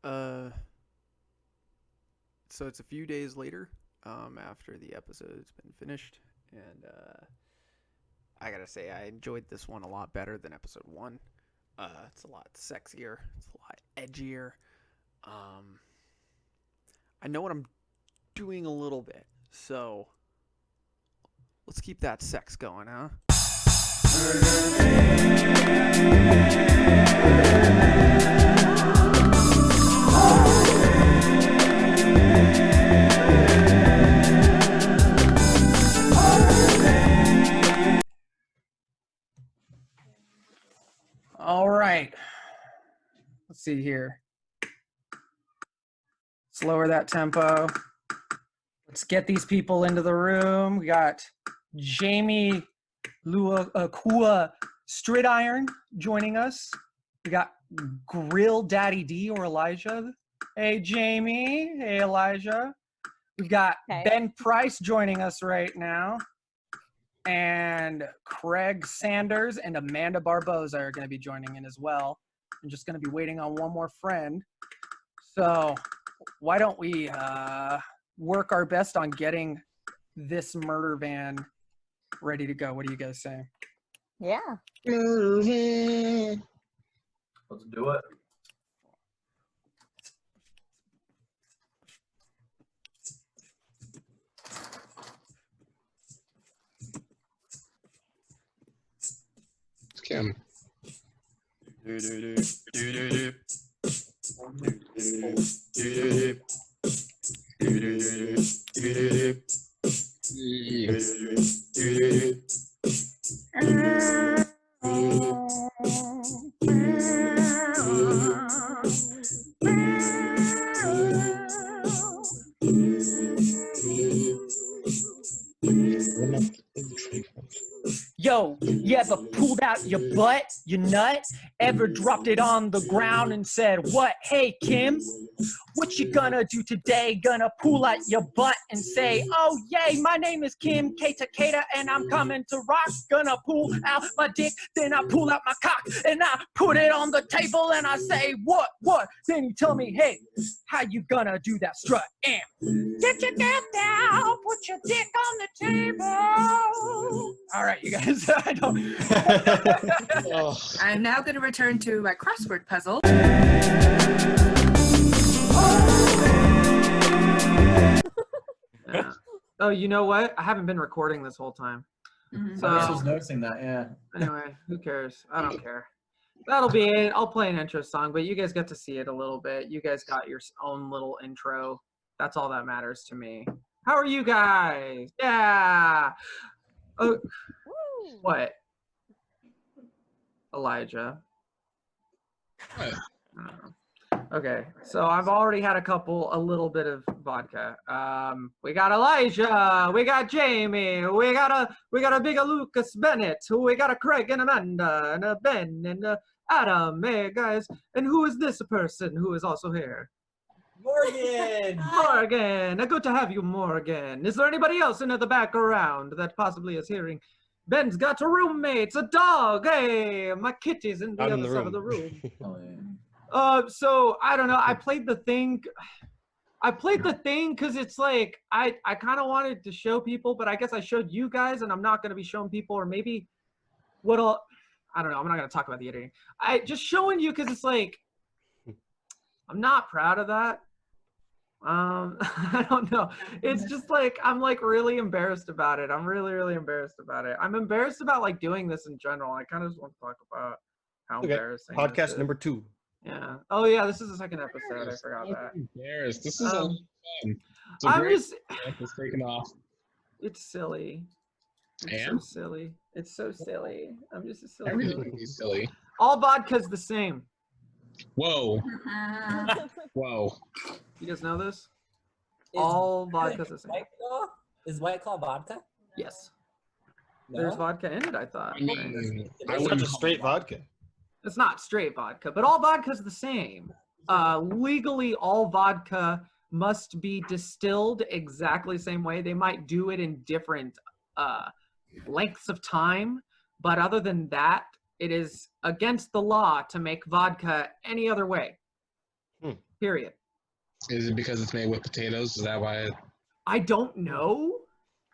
Uh, so it's a few days later, after the episode's been finished, and I gotta say I enjoyed this one a lot better than episode 1. It's a lot sexier, it's a lot edgier. I know what I'm doing a little bit, so let's keep that sex going, huh? All right. Let's see here. Let's lower that tempo. Let's get these people into the room. We got Jamie Cua-Stridiron joining us. We got Grill Daddy D or Elijah. Hey, Jamie. Hey, Elijah. We've got Ben Price joining us right now. And Craig Sanders and Amanda Barboza are going to be joining in as well. I'm just going to be waiting on one more friend. So why don't we work our best on getting this murder van ready to go? What do you guys say? Yeah. Let's do it. Kim. Yo, you ever pulled out your butt, your nut? Ever dropped it on the ground and said, what? Hey, Kim, what you gonna do today? Gonna pull out your butt and say, oh, yay, my name is Kim Taketa and I'm coming to rock. Gonna pull out my dick, then I pull out my cock and I put it on the table and I say, what? Then you tell me, hey, how you gonna do that strut? And get your dick down, put your dick on the table. All right, you guys. I don't. I'm now going to return to my crossword puzzle. Yeah. Oh, you know what? I haven't been recording this whole time. Mm-hmm. So I was noticing that, yeah. anyway, who cares? I don't care. That'll be it. I'll play an intro song, but you guys get to see it a little bit. You guys got your own little intro. That's all that matters to me. How are you guys? Yeah. Oh, what? Elijah. What? Okay, so I've already had a little bit of vodka. We got Elijah, we got Jamie, we got a big Lucas Bennett, we got a Craig and Amanda and a Ben and a Adam. Hey guys, and who is this person who is also here? Morgan! Morgan, good to have you, Morgan. Is there anybody else in the background that possibly is hearing? Ben's got a roommate, a dog. Hey, my kitty's in the other side of the room. Oh, yeah. So I don't know. I played the thing because it's like I kind of wanted to show people, but I guess I showed you guys, and I'm not going to be showing people, or maybe I don't know. I'm not going to talk about the editing. I just showing you because it's like I'm not proud of that. I don't know. It's just like I'm like really embarrassed about it. I'm really embarrassed about it. I'm embarrassed about like doing this in general. I kind of just want to talk about how embarrassing. Podcast number 2. Yeah. Oh yeah, this is the second episode. I forgot that. Embarrassed. This is a lot of fun. It's a I'm great just. it's taken off. It's silly. It's And? so silly. It's so silly. I'm just a silly. Everything dude. can be silly. All vodka's the same. Whoa. Whoa. You guys know this? All vodka's the same. Is White Claw vodka? Yes. No? There's vodka in it, I thought. I mean, I It's wouldn't not call straight it vodka. It's not straight vodka, but all vodka's the same. Legally, all vodka must be distilled exactly the same way. They might do it in different lengths of time, but other than that, it is against the law to make vodka any other way. Period. Is it because it's made with potatoes? Is that why? I don't know.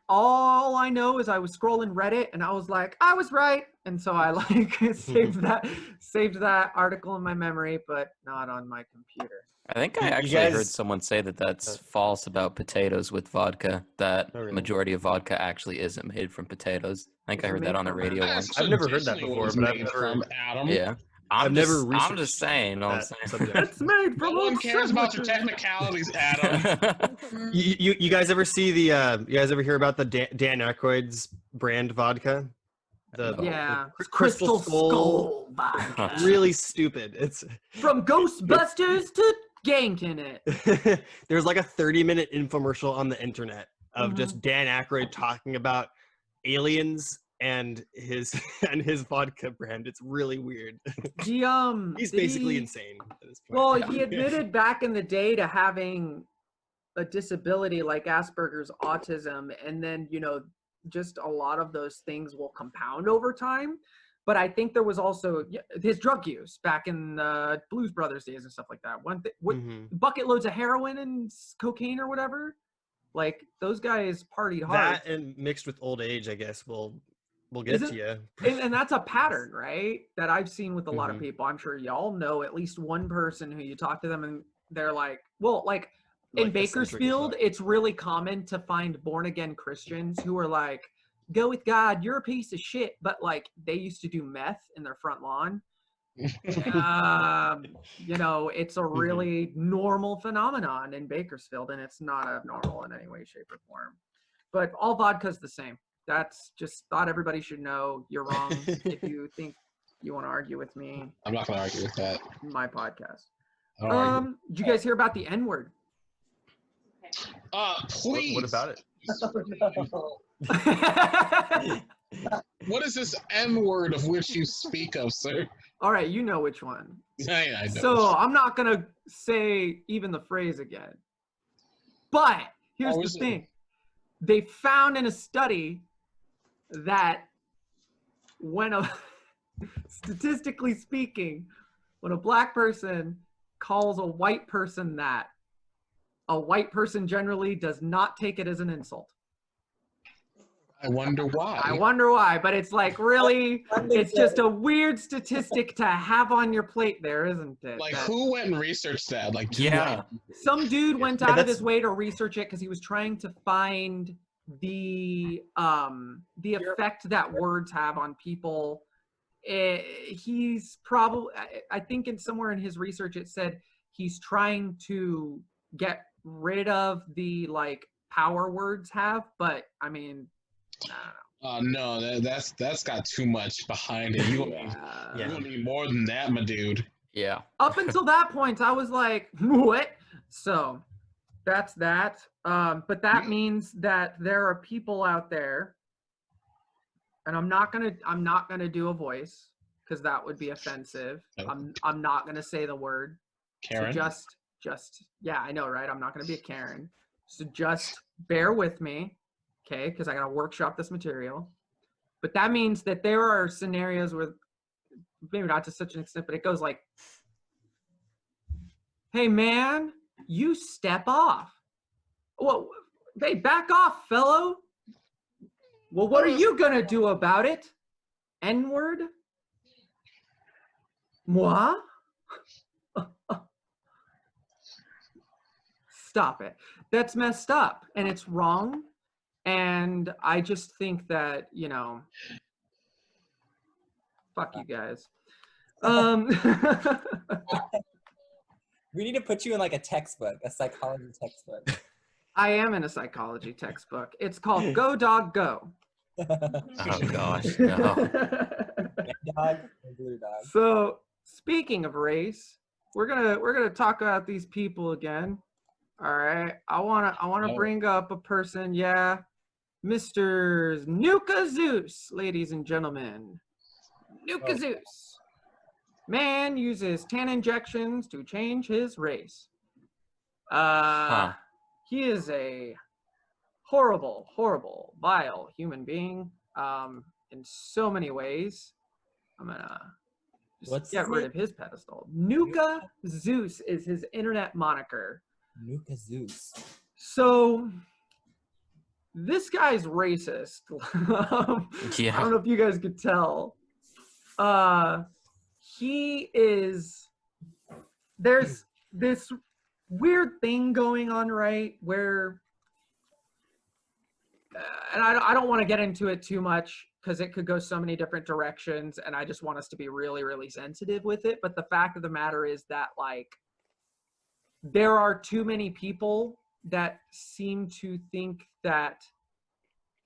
All I know is I was scrolling Reddit and I was like, I was right, and so I like saved that article in my memory, but not on my computer. I think I You actually guys- heard someone say that that's false about potatoes with vodka. That Oh, really? majority of vodka actually isn't made from potatoes. I think I heard that on the radio once. I've never heard that Traditionally before, was but I've made never- from Adam. Yeah, I've never I'm researched just saying. All I'm that saying. subject. It's made No from one old cares about your sandwiches. technicalities, Adam. You guys ever see the you guys ever hear about the Dan Aykroyd's brand vodka? The Yeah, the Crystal Skull vodka. really stupid. It's From Ghostbusters to Ganked in it. there's like a 30-minute infomercial on the internet of Mhm. just Dan Aykroyd talking about aliens and his and his vodka brand. It's really weird. He's Did basically he- insane at this point. Well, he admitted back in the day to having a disability like Asperger's autism, and then, just a lot of those things will compound over time. But I think there was also his drug use back in the Blues Brothers days and stuff like that. Mhm. Bucket loads of heroin and cocaine or whatever. Like, those guys partied hard. That and mixed with old age, I guess, will get Isn't- to you. and that's a pattern, right? That I've seen with a lot of Mhm. people. I'm sure y'all know at least one person who you talk to them and they're like, well, like in Like, eccentric as Bakersfield, fuck. it's really common to find born again Christians who are like, go with God, you're a piece of shit. But like, they used to do meth in their front lawn. It's a really normal phenomenon in Bakersfield, and it's not abnormal in any way, shape, or form. But all vodka's the same. That's just thought everybody should know. You're wrong if you think you want to argue with me. I'm not gonna argue with that. My podcast. I don't argue. Did you guys hear about the N-word? Please. What about it? What is this M word of which you speak of, sir? All right, you know which one. I know. So I'm not gonna say even the phrase again. But here's Oh, the is it? thing: they found in a study that when statistically speaking, when a black person calls a white person that, a white person generally does not take it as an insult. I wonder why. I wonder why, but it's like, really, it's just a weird statistic to have on your plate there, isn't it? Like, That who went and researched that? Like, two Yeah. white- some dude went Yeah, out of that's- his way to research it because he was trying to find the effect that words have on people. He's probably, I think somewhere in his research it said he's trying to get rid of the like power words have, but I mean, I don't know. No, that's got too much behind it. You Yeah. don't need more than that, my dude. Yeah. Up until that point, I was like, what? So that's that. But that means that there are people out there, and I'm not gonna do a voice because that would be offensive. Oh. I'm not gonna say the word. Karen. So just yeah, I know, right? I'm not gonna be a Karen. So just bear with me, okay? Because I gotta workshop this material. But that means that there are scenarios where, maybe not to such an extent, but it goes like, "Hey man, you step off." Well, hey, back off, fellow. Well, what are you gonna do about it? N-word? Moi? Stop it. That's messed up and it's wrong. And I just think that, fuck you guys. We need to put you in like a textbook, a psychology textbook. I am in a psychology textbook. It's called Go Dog Go. Oh gosh. No. Red dog and blue dog. So speaking of race, we're gonna talk about these people again. All right. I wanna Oh. bring up a person, yeah. Mr. Nuka Zeus, ladies and gentlemen. Nuka Oh. Zeus. Man uses 10 injections to change his race. Huh. He is a horrible, horrible, vile human being in so many ways. I'm gonna Just get rid of his pedestal. Nuka Zeus is his internet moniker. Nuka Zeus. So this guy's racist. Yeah. I don't know if you guys could tell. He is. There's this weird thing going on, right? Where, and I don't want to get into it too much because it could go so many different directions, and I just want us to be really, really sensitive with it. But the fact of the matter is that, like, there are too many people that seem to think that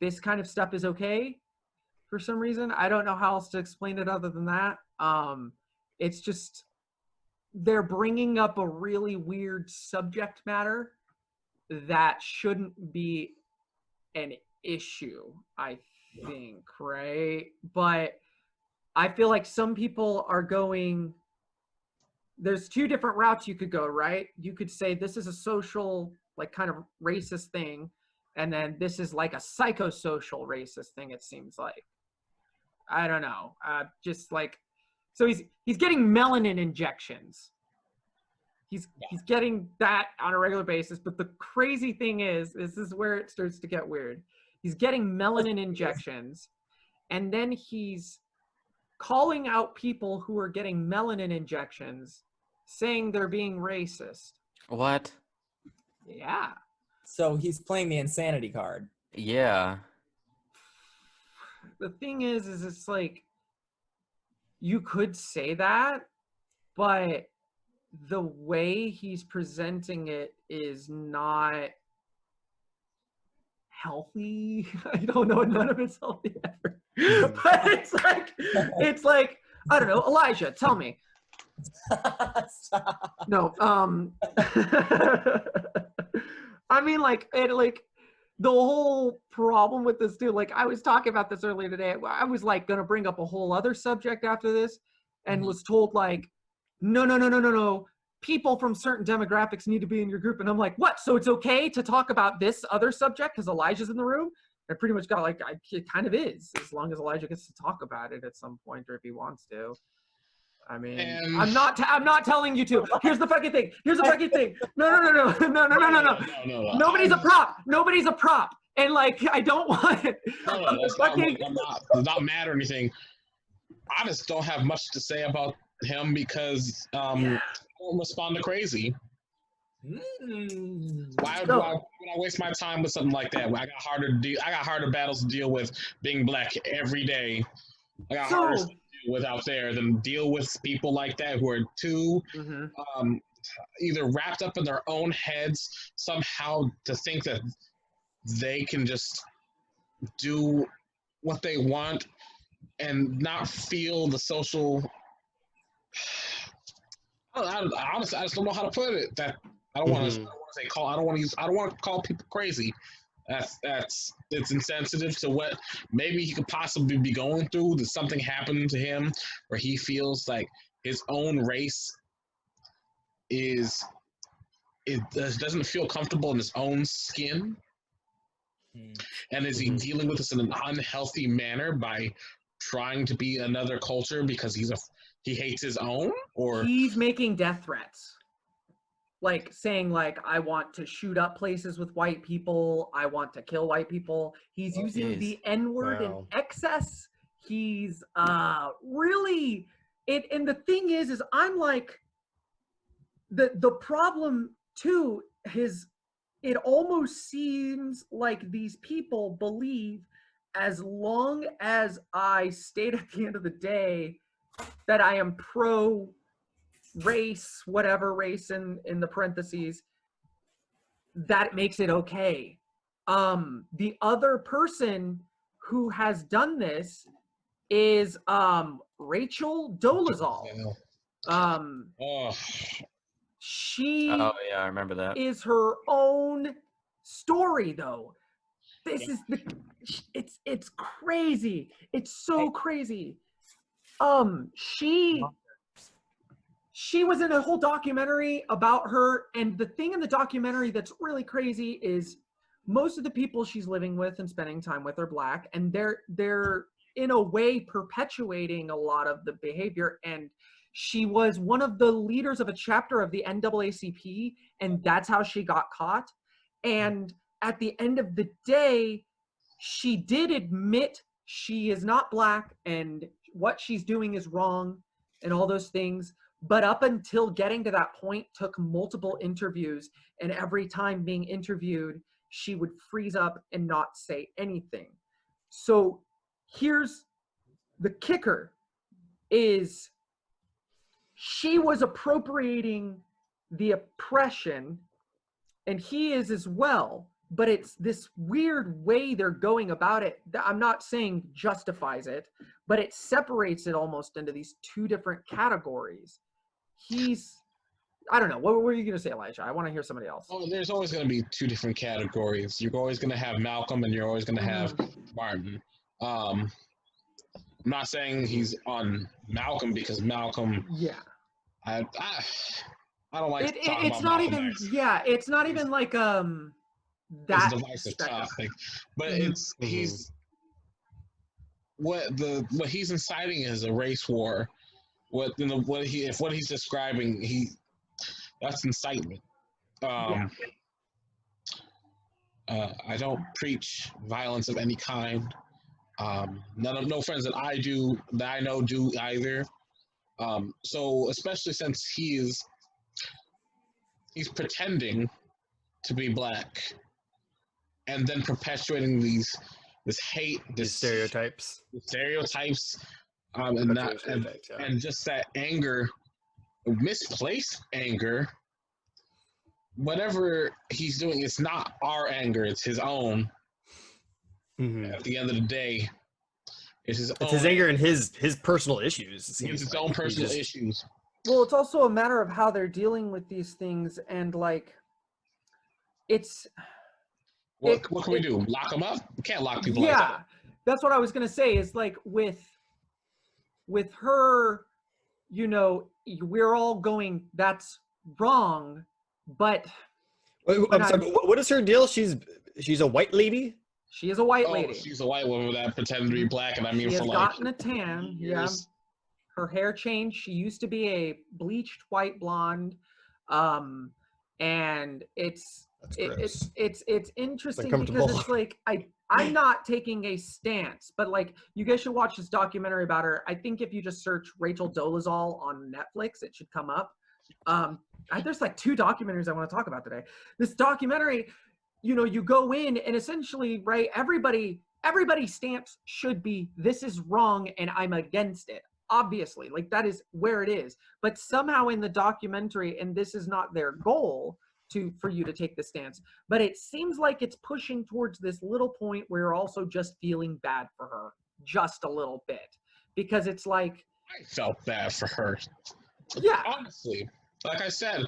this kind of stuff is okay for some reason. I don't know how else to explain it other than that. It's just, they're bringing up a really weird subject matter that shouldn't be an issue, I think, right? But I feel like some people are going, there's two different routes you could go, right? You could say this is a social, like, kind of racist thing, and then this is like a psychosocial racist thing, it seems like. I don't know. Just like, so he's getting melanin injections. He's getting that on a regular basis, but the crazy thing is, this is where it starts to get weird. He's getting melanin injections, and then he's calling out people who are getting melanin injections, saying they're being racist. What? Yeah. So he's playing the insanity card. Yeah. The thing is it's like, you could say that, but the way he's presenting it is not healthy. I don't know, none of it's healthy ever. But it's like, I don't know, Elijah, tell me. No, I mean, like, the whole problem with this dude, like, I was talking about this earlier today. I was like gonna bring up a whole other subject after this, and was told, like, no, people from certain demographics need to be in your group. And I'm like, what? So it's okay to talk about this other subject because Elijah's in the room? I pretty much got, like, it kind of is, as long as Elijah gets to talk about it at some point, or if he wants to. I mean, I'm not telling you to. Here's the fucking thing. No. Nobody's a prop. Nobody's a prop. And, like, I don't want it. No, that's does not matter or anything. I just don't have much to say about him because I don't respond to crazy. Why would I waste my time with something like that? I got harder battles to deal with being black every day. I got harder stuff to deal with out there than deal with people like that who are too either wrapped up in their own heads somehow to think that they can just do what they want and not feel the social. Honestly, I just don't know how to put it. That I don't want to say call. I don't want to call people crazy. It's insensitive to what maybe he could possibly be going through. That something happened to him where he feels like his own race doesn't feel comfortable in his own skin. And is he dealing with this in an unhealthy manner by trying to be another culture because he hates his own? Or he's making death threats, like saying, like, I want to shoot up places with white people, I want to kill white people. He's using the N-word in excess. He's really it. And the thing is I'm like, the problem too is, it almost seems like these people believe, as long as I state at the end of the day that I am pro race, whatever race in the parentheses, that makes it okay. The other person who has done this is Rachel Dolezal. She I remember that. is her own story, though. This is it's crazy. It's so crazy. She was in a whole documentary about her, and the thing in the documentary that's really crazy is most of the people she's living with and spending time with are black, and they're in a way perpetuating a lot of the behavior. And she was one of the leaders of a chapter of the NAACP, and that's how she got caught. And at the end of the day, she did admit she is not Black and what she's doing is wrong and all those things. But up until getting to that point, took multiple interviews, and every time being interviewed, she would freeze up and not say anything. So here's the kicker, is she was appropriating the oppression, and he is as well, but it's this weird way they're going about it that I'm not saying justifies it, but it separates it almost into these two different categories. I don't know. What were you going to say, Elijah? I want to hear somebody else. Oh, there's always going to be two different categories. You're always going to have Malcolm, and you're always going to have Martin. I'm not saying he's on Malcolm because Malcolm. Yeah. I don't like. It's not even. Yeah, it's not even like that. It's a divisive topic, but he's what he's inciting is a race war. What he's describing, that's incitement. I don't preach violence of any kind. No friends that I know do either. So especially since he's pretending to be Black, and then perpetuating this hate, These stereotypes, and just that anger, misplaced anger. Whatever he's doing, it's not our anger; it's his own. Mm-hmm. At the end of the day, it's his anger and his personal issues. It's his own personal issues. Well, it's also a matter of how they're dealing with these things, and like, it's. What can we do? Lock them up? We can't lock people up. Yeah, that's what I was gonna say. Is like with her, we're all going, that's wrong, but. I'm sorry, what is her deal? She's a white lady? She is a white lady. She's a white woman that pretends to be Black, and I mean, she for has like gotten a tan. years. Yeah, her hair changed. She used to be a bleached white blonde, and it's interesting because it's like I'm not taking a stance, but like you guys should watch this documentary about her. I think if you just search Rachel Dolezal on Netflix, it should come up. There's like 2 documentaries I want to talk about today. This documentary, you go in and essentially, right, everybody's stance should be, this is wrong and I'm against it. Obviously, like that is where it is. But somehow in the documentary, and this is not their goal for you to take the stance, but it seems like it's pushing towards this little point where you're also just feeling bad for her, just a little bit. Because it's like... I felt bad for her. Yeah. Honestly. Like I said,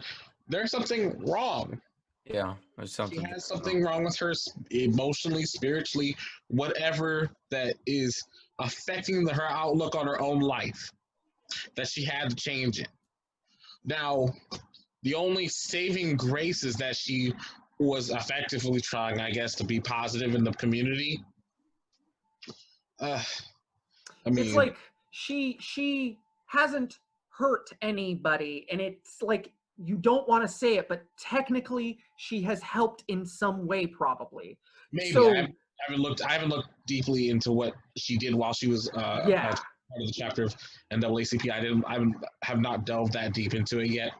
there's something wrong. Yeah, there's something. She has something wrong with her emotionally, spiritually, whatever that is affecting her outlook on her own life, that she had to change it. Now, the only saving grace is that she was effectively trying, I guess, to be positive in the community. I mean, it's like she hasn't hurt anybody, and it's like you don't want to say it, but technically she has helped in some way, probably. Maybe. So, I haven't looked deeply into what she did while she was part of the chapter of NAACP. I have not delved that deep into it yet.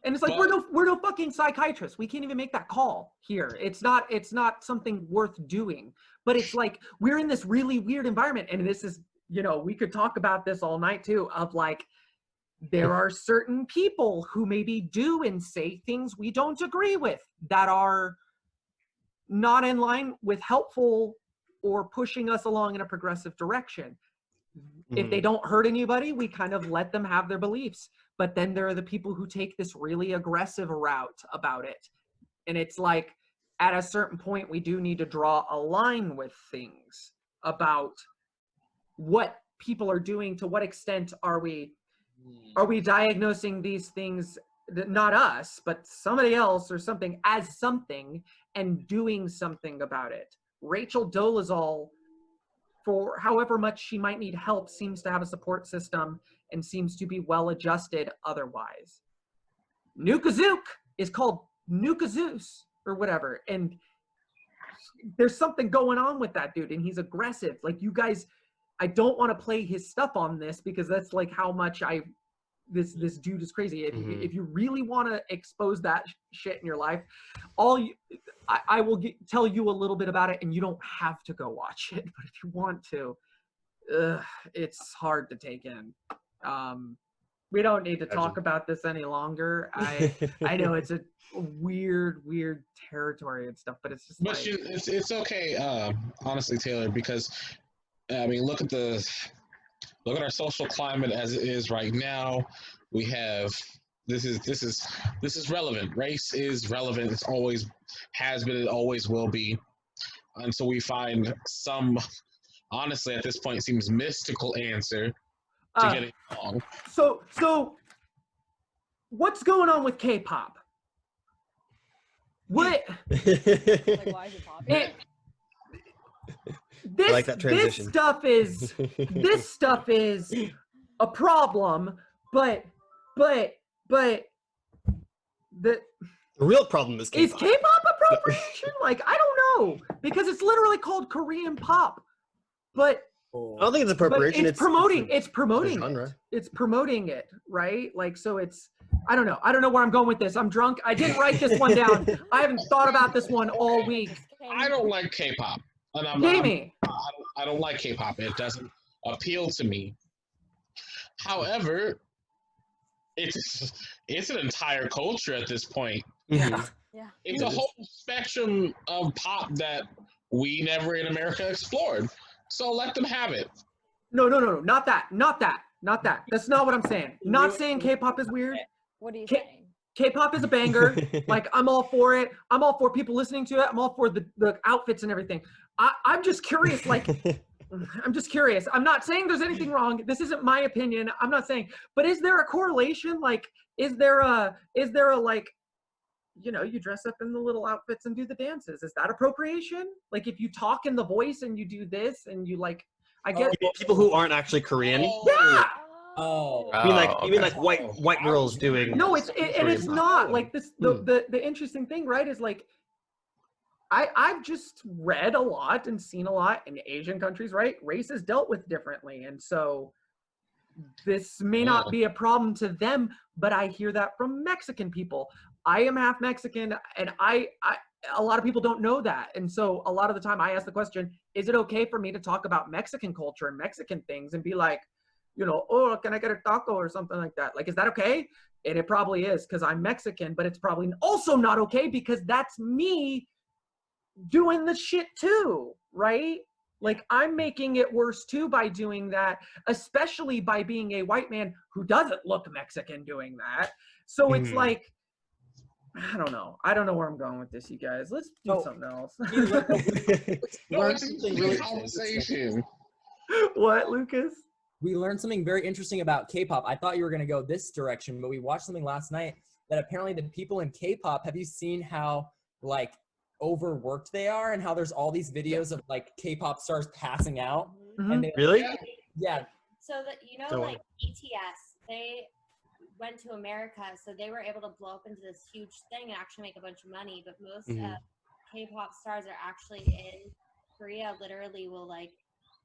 And it's like, we're no fucking psychiatrists. We can't even make that call here. It's not something worth doing. But it's like, we're in this really weird environment. And this is, we could talk about this all night too, of like, there are certain people who maybe do and say things we don't agree with that are not in line with helpful or pushing us along in a progressive direction. Mm-hmm. If they don't hurt anybody, we kind of let them have their beliefs. But then there are the people who take this really aggressive route about it. And it's like, at a certain point, we do need to draw a line with things about what people are doing. To what extent are we diagnosing these things, not us, but somebody else or something, as something and doing something about it? Rachel Dolezal, for however much she might need help, seems to have a support system and seems to be well adjusted otherwise. Nuka Zook is called Nuka Zeus or whatever. And there's something going on with that dude. And he's aggressive. Like, you guys, I don't want to play his stuff on this because that's like how much this dude is crazy. If you really want to expose that shit in your life, I will tell you a little bit about it, and you don't have to go watch it. But if you want to, it's hard to take in. We don't need to talk about this any longer. I know it's a weird territory and stuff, but it's just. But it's okay, honestly, Taylor, because I mean, look at our social climate as it is right now. We have this is relevant. Race is relevant. It's always has been. It always will be. And so we find some, honestly, at this point, seems mystical answer to getting along. So, what's going on with K-pop? What? Like, why is it popular? I like that transition. This stuff is a problem, but the real problem is K-pop. Is K-pop appropriation? Like, I don't know, because it's literally called Korean pop, but I don't think it's appropriation. It's promoting it. genre. It's promoting it, right? Like, so it's, I don't know where I'm going with this. I'm drunk. I didn't write this one down. I haven't thought about this one all week. I don't like K-pop. And I don't like K-pop. It doesn't appeal to me. However, it's an entire culture at this point. Yeah. Yeah. It's a whole spectrum of pop that we never in America explored. So let them have it. No, not that. That's not what I'm saying. Not saying K-pop is weird. What are you saying? K-pop is a banger. Like, I'm all for it. I'm all for people listening to it. I'm all for the outfits and everything. I'm just curious, like, I'm just curious. I'm not saying there's anything wrong. This isn't my opinion. I'm not saying, but is there a correlation? Like, is there a like, you know, you dress up in the little outfits and do the dances. Is that appropriation? Like, if you talk in the voice and you do this and you, like, I get people who aren't actually Korean. Yeah. Oh. You mean like white girls doing? No, it's not like this. The interesting thing, right, is like, I've just read a lot and seen a lot in Asian countries, right? Race is dealt with differently. And so this may not be a problem to them, but I hear that from Mexican people. I am half Mexican, and a lot of people don't know that. And so a lot of the time I ask the question, is it okay for me to talk about Mexican culture and Mexican things and be like, you know, oh, can I get a taco or something like that? Like, is that okay? And it probably is, because I'm Mexican, but it's probably also not okay because that's me doing the shit too, right? Like, I'm making it worse too by doing that, especially by being a white man who doesn't look Mexican doing that. So it's like, I don't know where I'm going with this, you guys. Let's do something else. Conversation. What, Lucas? We learned something very interesting about K-pop. I thought you were going to go this direction, but we watched something last night that apparently the people in K-pop, have you seen how, like, overworked they are and how there's all these videos of, like, K-pop stars passing out? Mm-hmm. And they, Really? Yeah. So that, you know, like BTS, they went to America, so they were able to blow up into this huge thing and actually make a bunch of money. But most K-pop stars are actually in Korea. Literally, will like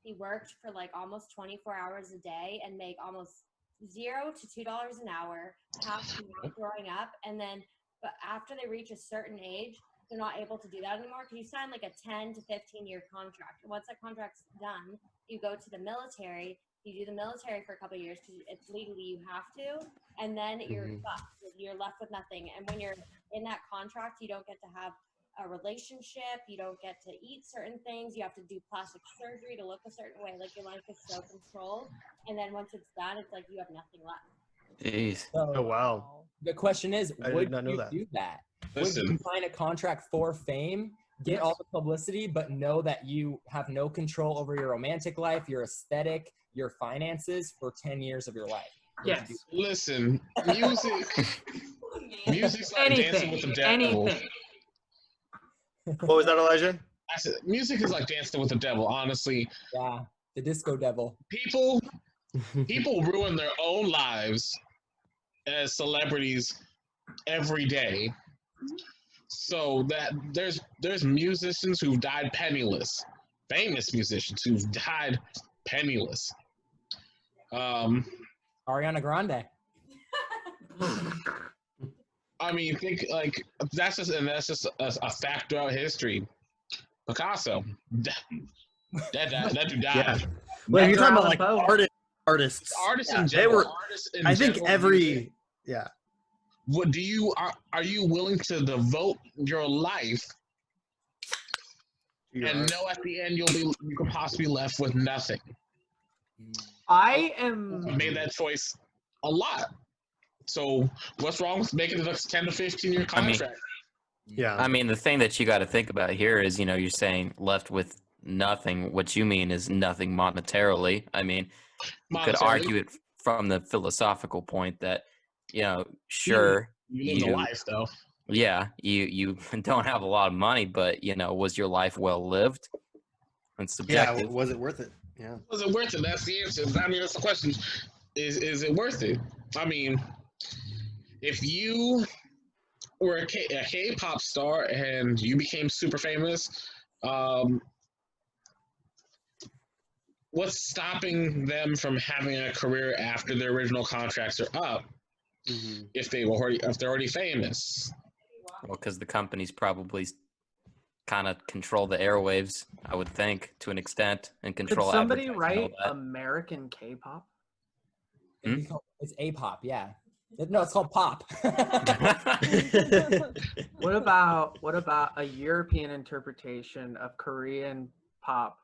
be worked for like almost 24 hours a day and make almost $0 to $2 an hour. Half growing up, and then but after they reach a certain age, they're not able to do that anymore. Because you sign like a 10 to 15-year contract, and once that contract's done, you go to the military. You do the military for a couple of years because it's legally you have to, and then you're fucked. You're left with nothing. And when you're in that contract, you don't get to have a relationship. You don't get to eat certain things. You have to do plastic surgery to look a certain way. Like, your life is so controlled. And then once it's done, it's like you have nothing left. Jeez. So, Oh wow. the question is, I did would not know you that. do that? Listen. Would you sign a contract for fame, get all the publicity, but know that you have no control over your romantic life, your aesthetic, your finances for 10 years of your life? Yes. Listen, music's like Dancing with the Devil. Anything. What was that, Elijah? I said, music is like dancing with the devil. Honestly, Yeah, the disco devil. people ruin their own lives as celebrities every day. So that there's musicians who've died penniless, famous musicians who've died penniless. Ariana Grande. I mean, think like that's just a fact throughout history. Picasso, that dude died. Yeah. Well, if you're talking about like Allan Poe. artists, Artists in they general. were. Artists in I think general music. every. Yeah. What are you willing to devote your life and know at the end you could possibly be left with nothing? I I've am. made that choice a lot. So what's wrong with making it a 10 to 15-year I mean- contract? Yeah. I mean, the thing that you got to think about here is, you're saying left with nothing. What you mean is nothing monetarily. I mean, you could Monetarily. argue it from the philosophical point that, sure, You live a life though. yeah, you don't have a lot of money, but was your life well lived? It's Yeah. subjective. Was it worth it? Yeah. Was it worth it? That's the answer. I mean, that's the question. Is it worth it? I mean, if you were a K-pop star and you became super famous, what's stopping them from having a career after their original contracts are up Mm-hmm. if they're already famous? Well, because the companies probably kind of control the airwaves, I would think, to an extent, and Could control somebody advertising and all write that. American K-pop? It's A-pop, yeah. No, it's called pop. What about a European interpretation of Korean pop?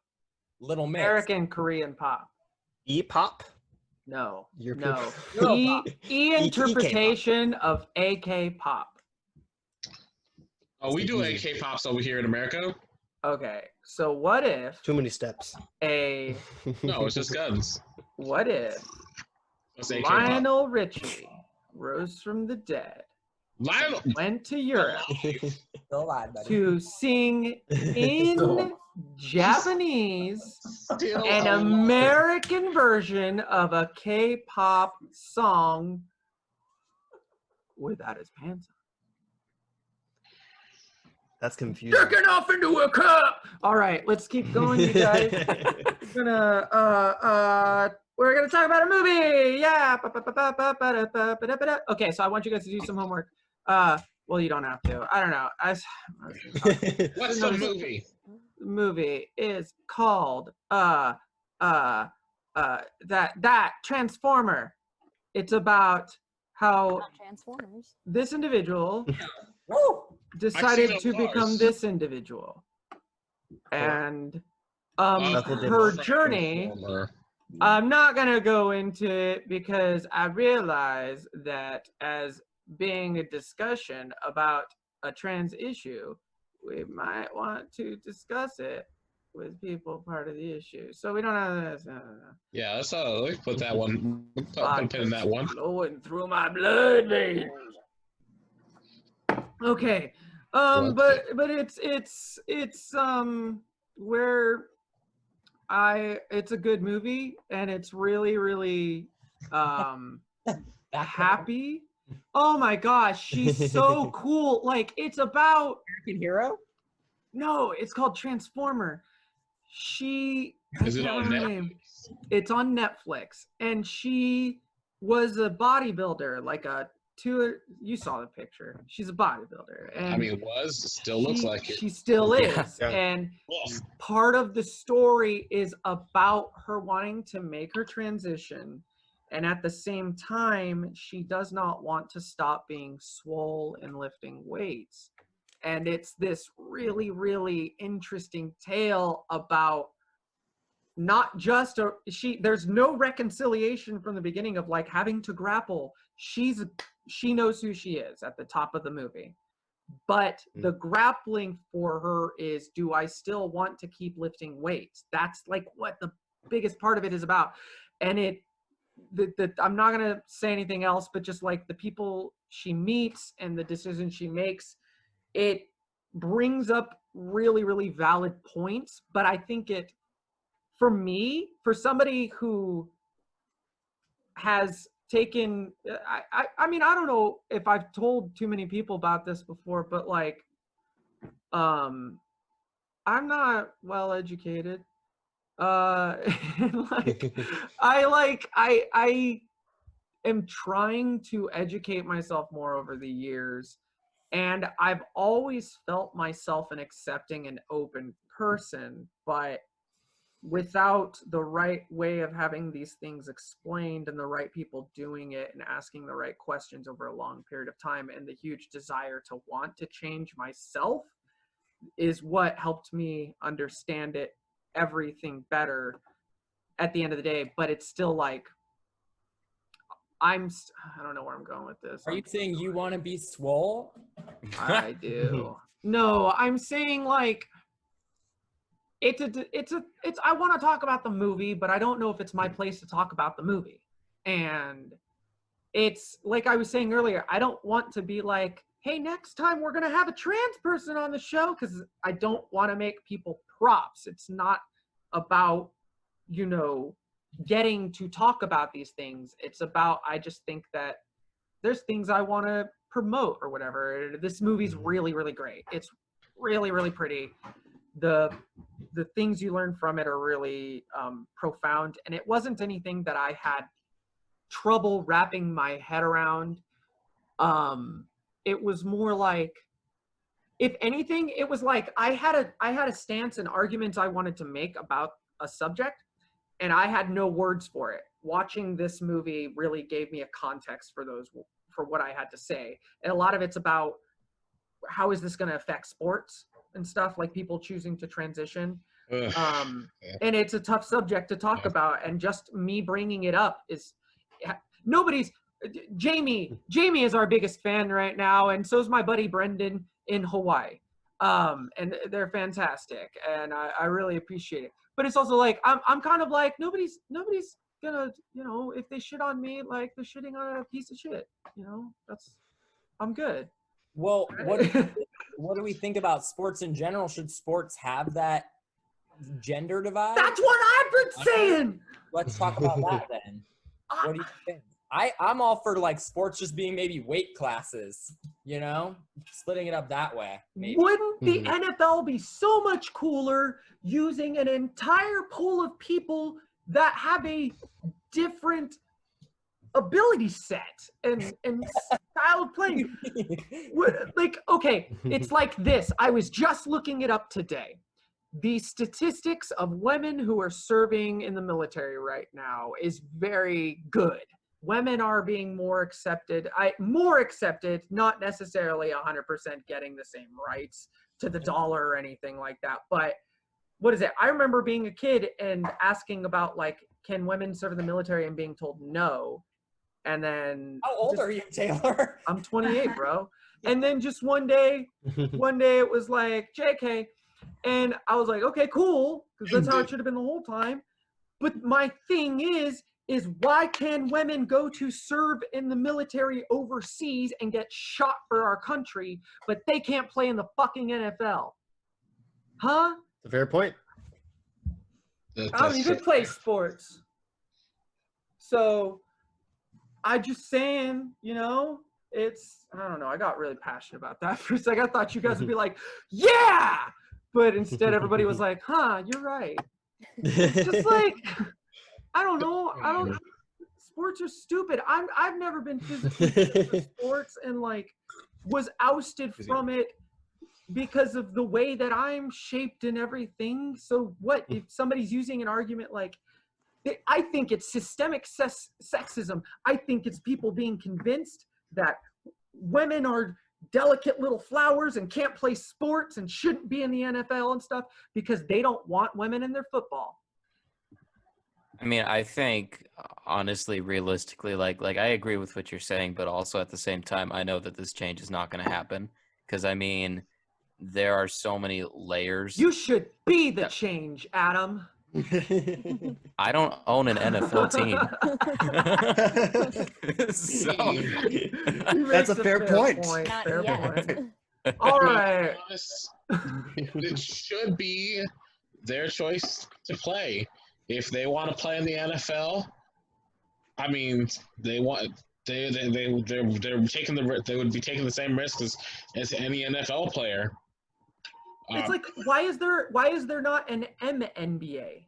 Little Mix. American Korean pop. E-pop. No, European- no. Euro E pop. interpretation of AK pop. Oh, we do K-pops over here in America. Okay, so what if Too many steps. No, it's just guns. what if Let's say K-pop. Lionel Richie rose from the dead, Lionel. went to Europe Still alive, buddy. to sing in Japanese Still an alive. American version of a K-pop song without his pants on. That's confusing. Jerking off into a cup. All right, let's keep going, you guys. We're gonna talk about a movie. Yeah. Okay, so I want you guys to do some homework. Well, you don't have to. I don't know. What's the movie? The movie is called that Transformer. It's about how Transformers. this individual Woo! decided those to become cars. this individual, and Nothing her different. journey. Transformer. I'm not gonna go into it because I realize that as being a discussion about a trans issue, we might want to discuss it with people part of the issue. So we don't have that. Yeah, let's put that one. Put a pin in that one. Flowing through my blood veins. Okay. But it's where it's a good movie and it's really happy. Oh my gosh, she's so cool. Like it's about American Hero? no, it's called Transformer. I Is it can't on remember her name. Netflix? It's on Netflix, and she was a bodybuilder, you saw the picture. She's a bodybuilder, and I mean, still looks like it. she still is. Yeah. And Wolf. part of the story is about her wanting to make her transition, and at the same time, she does not want to stop being swole and lifting weights. And it's this really interesting tale about not just there's no reconciliation from the beginning of like having to grapple. She knows who she is at the top of the movie, but the grappling for her is, do I still want to keep lifting weights? That's like what the biggest part of it is about. And I'm not gonna say anything else, but just like the people she meets and the decisions she makes, it brings up really, really valid points, but I think it, for me, for somebody who has taken, I mean, I don't know if I've told too many people about this before, but like, I'm not well educated. And I am trying to educate myself more over the years, and I've always felt myself an accepting and open person, but without the right way of having these things explained and the right people doing it and asking the right questions over a long period of time, and the huge desire to want to change myself is what helped me understand it, everything better at the end of the day. But it's still like, I don't know where I'm going with this. Are you saying you want to be swole? I do. No, I'm saying like, it's I want to talk about the movie, but I don't know if it's my place to talk about the movie. And it's like I was saying earlier, I don't want to be like, hey, next time we're going to have a trans person on the show, because I don't want to make people props. It's not about, you know, getting to talk about these things. It's about, I just think that there's things I want to promote or whatever. This movie's really, really great. It's really, really pretty. The things you learn from it are really profound, and it wasn't anything that I had trouble wrapping my head around. It was more like, if anything, it was like I had a stance and arguments I wanted to make about a subject, and I had no words for it. Watching this movie really gave me a context for what I had to say, and a lot of it's about how is this going to affect sports and stuff, like people choosing to transition. And it's a tough subject to talk about, and just me bringing it up is Jamie is our biggest fan right now, and so is my buddy Brendan in Hawaii, and they're fantastic, and I really appreciate it. But it's also like I'm kind of like, nobody's gonna, you know, if they shit on me, like they're shitting on a piece of shit, you know. I'm good. Well, what do we think about sports in general? Should sports have that gender divide? That's what I've been saying. Let's talk about that then. What do you think? I'm all for like sports just being maybe weight classes, you know, splitting it up that way. Maybe. Wouldn't the NFL be so much cooler using an entire pool of people that have a different ability set and style of playing? Like, okay, it's like this. I was just looking it up today. The statistics of women who are serving in the military right now is very good. Women are being more accepted, not necessarily 100% getting the same rights to the dollar or anything like that. But what is it? I remember being a kid and asking about, like, can women serve in the military, and being told no. And then, how old are you, Taylor? I'm 28, bro. And then just one day it was like, JK. And I was like, okay, cool, because that's how it should have been the whole time. But my thing is why can women go to serve in the military overseas and get shot for our country, but they can't play in the fucking NFL? Huh? It's a fair point. I don't even play sports. So I just saying, you know, it's, I don't know, I got really passionate about that for a second. I thought you guys would be like, yeah! But instead everybody was like, huh, you're right. It's just like, I don't know. Sports are stupid. I've never been physically fit for sports, and like was ousted from it because of the way that I'm shaped and everything. So what if somebody's using an argument like, I think it's systemic sexism. I think it's people being convinced that women are delicate little flowers and can't play sports and shouldn't be in the NFL and stuff because they don't want women in their football. I mean, I think honestly, realistically, like I agree with what you're saying, but also at the same time, I know that this change is not going to happen because I mean, there are so many layers. You should be the change, Adam. I don't own an NFL team. So, that's a fair point. Not Fair yet. point. All right. Honest, it should be their choice to play. If they want to play in the NFL, I mean, they want they're taking they would be taking the same risk as any NFL player. It's like, why is there not an MNBA?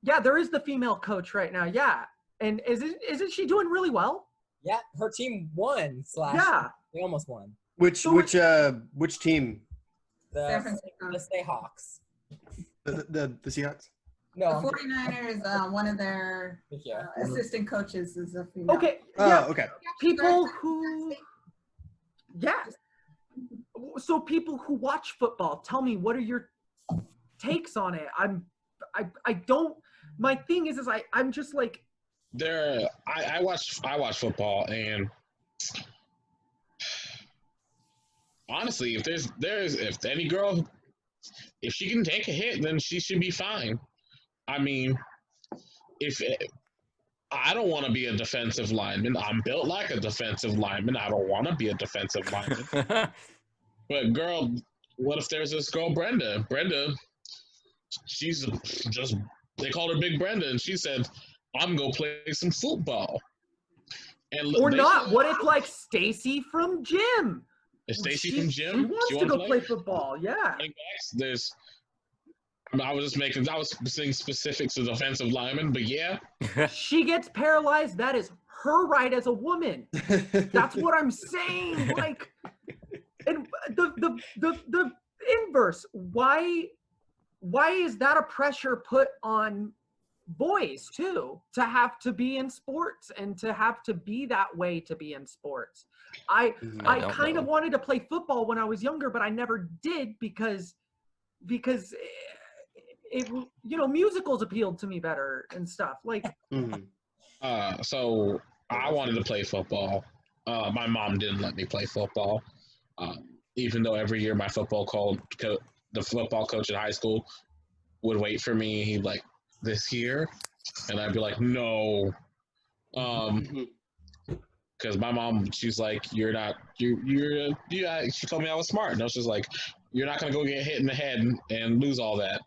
Yeah, there is the female coach right now. Yeah, and isn't she doing really well? Yeah, her team won. Yeah, They almost won. Which team? San Francisco. The Seahawks. The Seahawks? No. The 49ers, one of their assistant coaches is a female. Okay. Oh, Yeah. okay. People who, yeah. So people who watch football, tell me, what are your takes on it? I don't. My thing is I'm just like. I watch football, and honestly, if any girl, if she can take a hit, then she should be fine. I mean, I don't want to be a defensive lineman. I'm built like a defensive lineman. I don't want to be a defensive lineman. But girl, what if there's this girl, Brenda? Brenda, she's just, they called her Big Brenda, and she said, I'm going to play some football. And or not. What if, like, Stacy from gym? Is Stacy from gym? She wants to go play football, yeah. I was saying specifics of defensive linemen, but yeah. She gets paralyzed. That is her right as a woman. That's what I'm saying. Like, and the inverse. Why is that a pressure put on boys too, to have to be in sports and to have to be that way to be in sports? I kind of wanted to play football when I was younger, but I never did because it, musicals appealed to me better and stuff like. So I wanted to play football. My mom didn't let me play football, even though every year my the football coach at high school would wait for me. He'd like, this year, and I'd be like, no, because my mom, she's like, she told me I was smart, and I was just like, you're not gonna go get hit in the head and lose all that.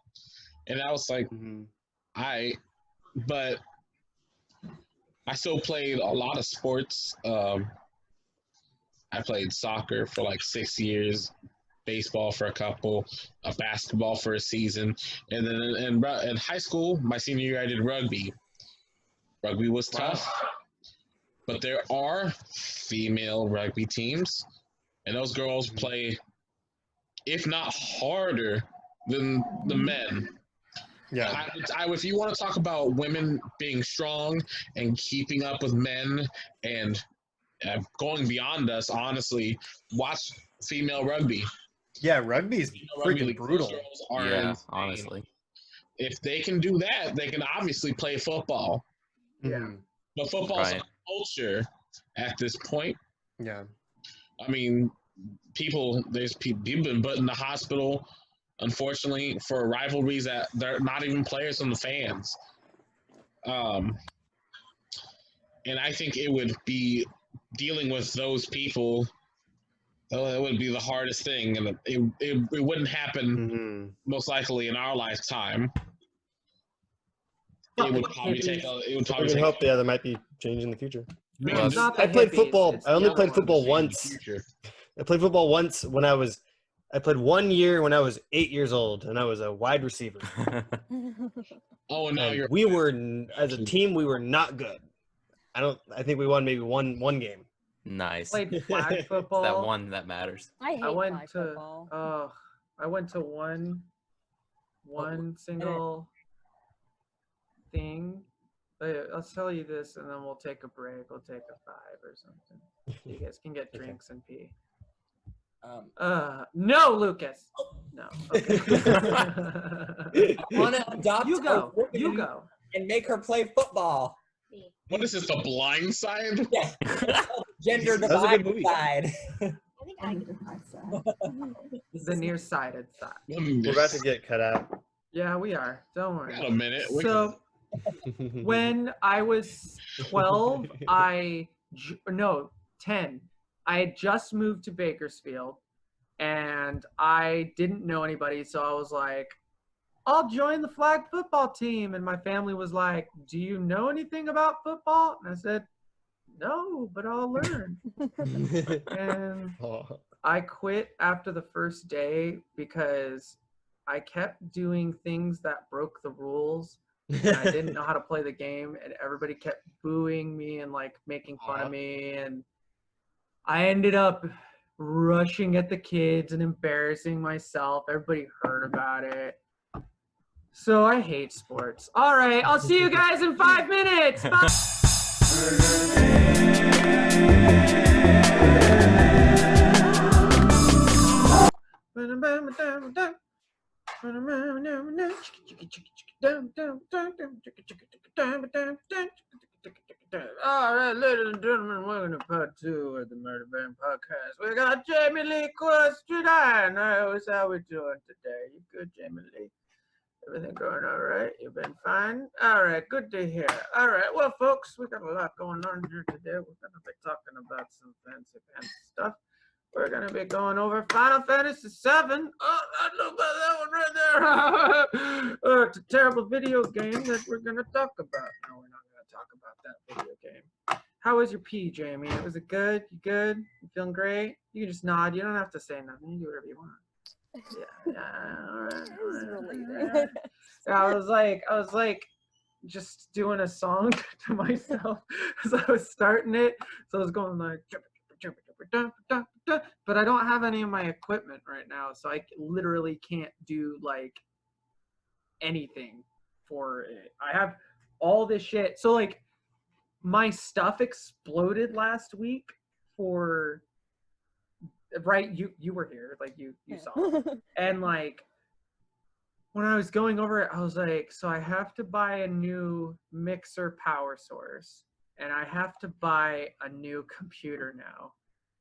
And I was like, but I still played a lot of sports. I played soccer for like 6 years, baseball for a couple, basketball for a season, and then in high school, my senior year, I did rugby. Rugby was tough, but there are female rugby teams, and those girls play, if not harder than the men. Yeah. If you want to talk about women being strong and keeping up with men and going beyond us, honestly, watch female rugby. Yeah, rugby's freaking brutal. Yeah, honestly. If they can do that, they can obviously play football. Yeah. But football's a culture at this point. Yeah. I mean, people been put in the hospital, unfortunately, for rivalries that they're not even players from the fans. And I think it would be dealing with those people. It would be the hardest thing, and it wouldn't happen most likely in our lifetime. It would probably take. Hope there might be change in the future. I played football. I only played football once. I played football once I played 1 year when I was 8 years old, and I was a wide receiver. Oh no! We were, as a team, we were not good. I think we won maybe one game. Nice. Played flag football. That one that matters. I hate flag football. I went to one single thing. I'll tell you this, and then we'll take a break. We'll take a 5 or something. You guys can get drinks and pee. No, Lucas. No. Okay. I want to adopt You go. and make her play football. What is this, The Blind Side? Yeah. Gender divide side. I think I can. The nearsighted side. We're about to get cut out. Yeah, we are. Don't worry. Got a minute. So, when I was 12, 10, I had just moved to Bakersfield. and I didn't know anybody, so I was like, I'll join the flag football team. And my family was like, do you know anything about football? And I said, no, but I'll learn. And I quit after the first day because I kept doing things that broke the rules. And I didn't know how to play the game, and everybody kept booing me and like making fun of me. And I ended up rushing at the kids and embarrassing myself. Everybody heard about it. So I hate sports. All right, I'll see you guys in 5 minutes. Bye. All right, ladies and gentlemen, welcome to part 2 of the Murder Van Podcast. We got Jamie Lee Cua-Stridiron. How's how we doing today? You good, Jamie Lee? Everything going all right? You've been fine? All right, good to hear. All right, well, folks, we got a lot going on here today. We're going to be talking about some fancy stuff. We're going to be going over Final Fantasy VII. Oh, look at that one right there. It's a terrible video game that we're going to talk about. No, we're not going to talk about that video game. How was your pee, Jamie? Was it good? You good? You feeling great? You can just nod. You don't have to say nothing. You can do whatever you want. Yeah, all right. I was like just doing a song to myself as I was starting it. So I was going like, but I don't have any of my equipment right now, so I literally can't do like anything for it. I have all this shit. So like my stuff exploded last week for right, you were here, like you saw it. And like when I was going over it, I was like, so I have to buy a new mixer power source, and I have to buy a new computer now,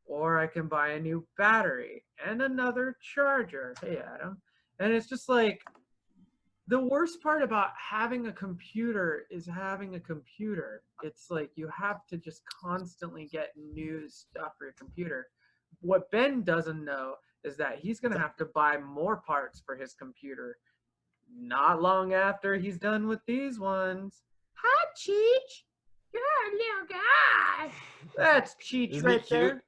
or I can buy a new battery and another charger. Hey, Adam. And it's just like, the worst part about having a computer is having a computer. It's like you have to just constantly get new stuff for your computer. What Ben doesn't know is that he's going to have to buy more parts for his computer not long after he's done with these ones. Hi, Cheech. You're a little guy. That's Cheech right there.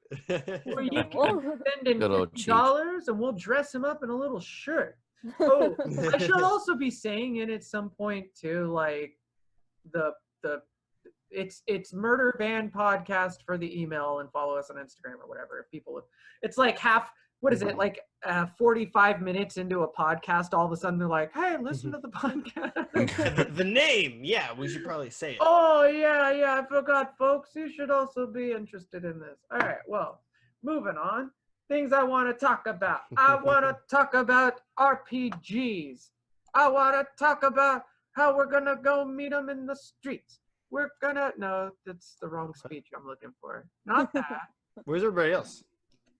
Where you can spend in $50 and we'll dress him up in a little shirt. Oh, I should also be saying it at some point too, like it's Murder Van Podcast for the email, and follow us on Instagram or whatever. If people, it's like what is it, like 45 minutes into a podcast, all of a sudden they're like, hey, listen to the podcast. The name, yeah, we should probably say it. Oh yeah, I forgot, folks. You should also be interested in this. All right, well, moving on. Things I want to talk about. I want to talk about RPGs. I want to talk about how we're going to go meet them in the streets. No, that's the wrong speech I'm looking for. Not that. Where's everybody else?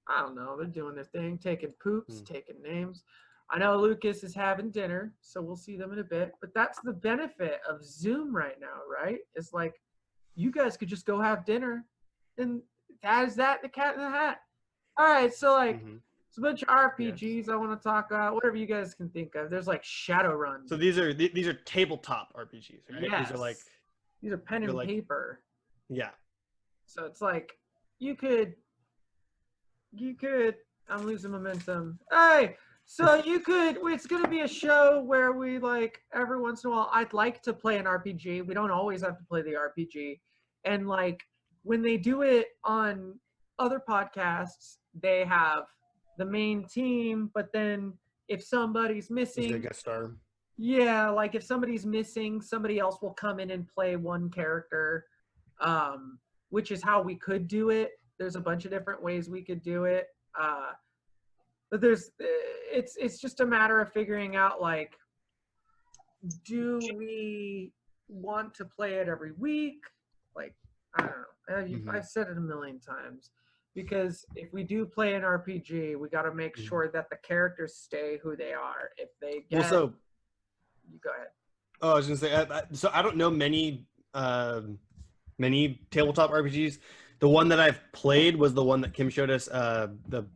I don't know. They're doing their thing, taking poops, taking names. I know Lucas is having dinner, so we'll see them in a bit. But that's the benefit of Zoom right now, right? It's like, you guys could just go have dinner, and that is that, the cat in the hat. All right, so like, it's a bunch of RPGs I want to talk about, whatever you guys can think of. There's like Shadowrun. So these are tabletop RPGs, right? Yes. These are pen and paper. Yeah. So it's like, you could, I'm losing momentum. Hey, so it's going to be a show where we like, every once in a while, I'd like to play an RPG. We don't always have to play the RPG. And like, when they do it on other podcasts, they have the main team, but then if somebody's missing, they guest star. Yeah, like if somebody's missing, somebody else will come in and play one character, which is how we could do it. There's a bunch of different ways we could do it, but it's just a matter of figuring out, like, do we want to play it every week? Like, I don't know. I've said it a million times. Because if we do play an RPG, we got to make sure that the characters stay who they are. If they get, you go ahead. Oh, I was gonna say. So I don't know many tabletop RPGs. The one that I've played was the one that Kim showed us. The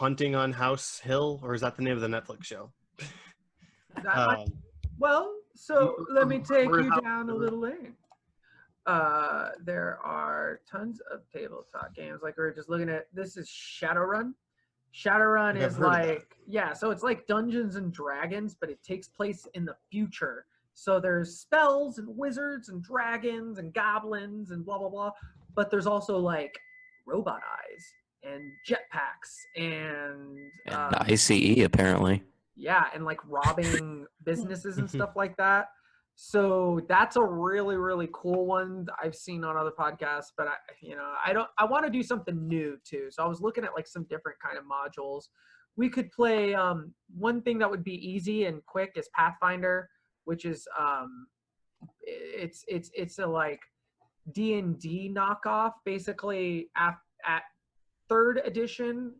Hunting on House Hill, or is that the name of the Netflix show? That might, well, so let me take you down a little lane. There are tons of tabletop games. Like we were just looking at, this is Shadowrun. Shadowrun is like, yeah, so it's like Dungeons and Dragons, but it takes place in the future. So there's spells and wizards and dragons and goblins and blah, blah, blah. But there's also like robot eyes and jetpacks and ICE apparently. yeah, and like robbing businesses and stuff like that. So that's a really, really cool one I've seen on other podcasts, but I want to do something new too. So I was looking at like some different kind of modules. We could play, one thing that would be easy and quick is Pathfinder, which is, it's a like D&D knockoff. Basically at 3rd edition,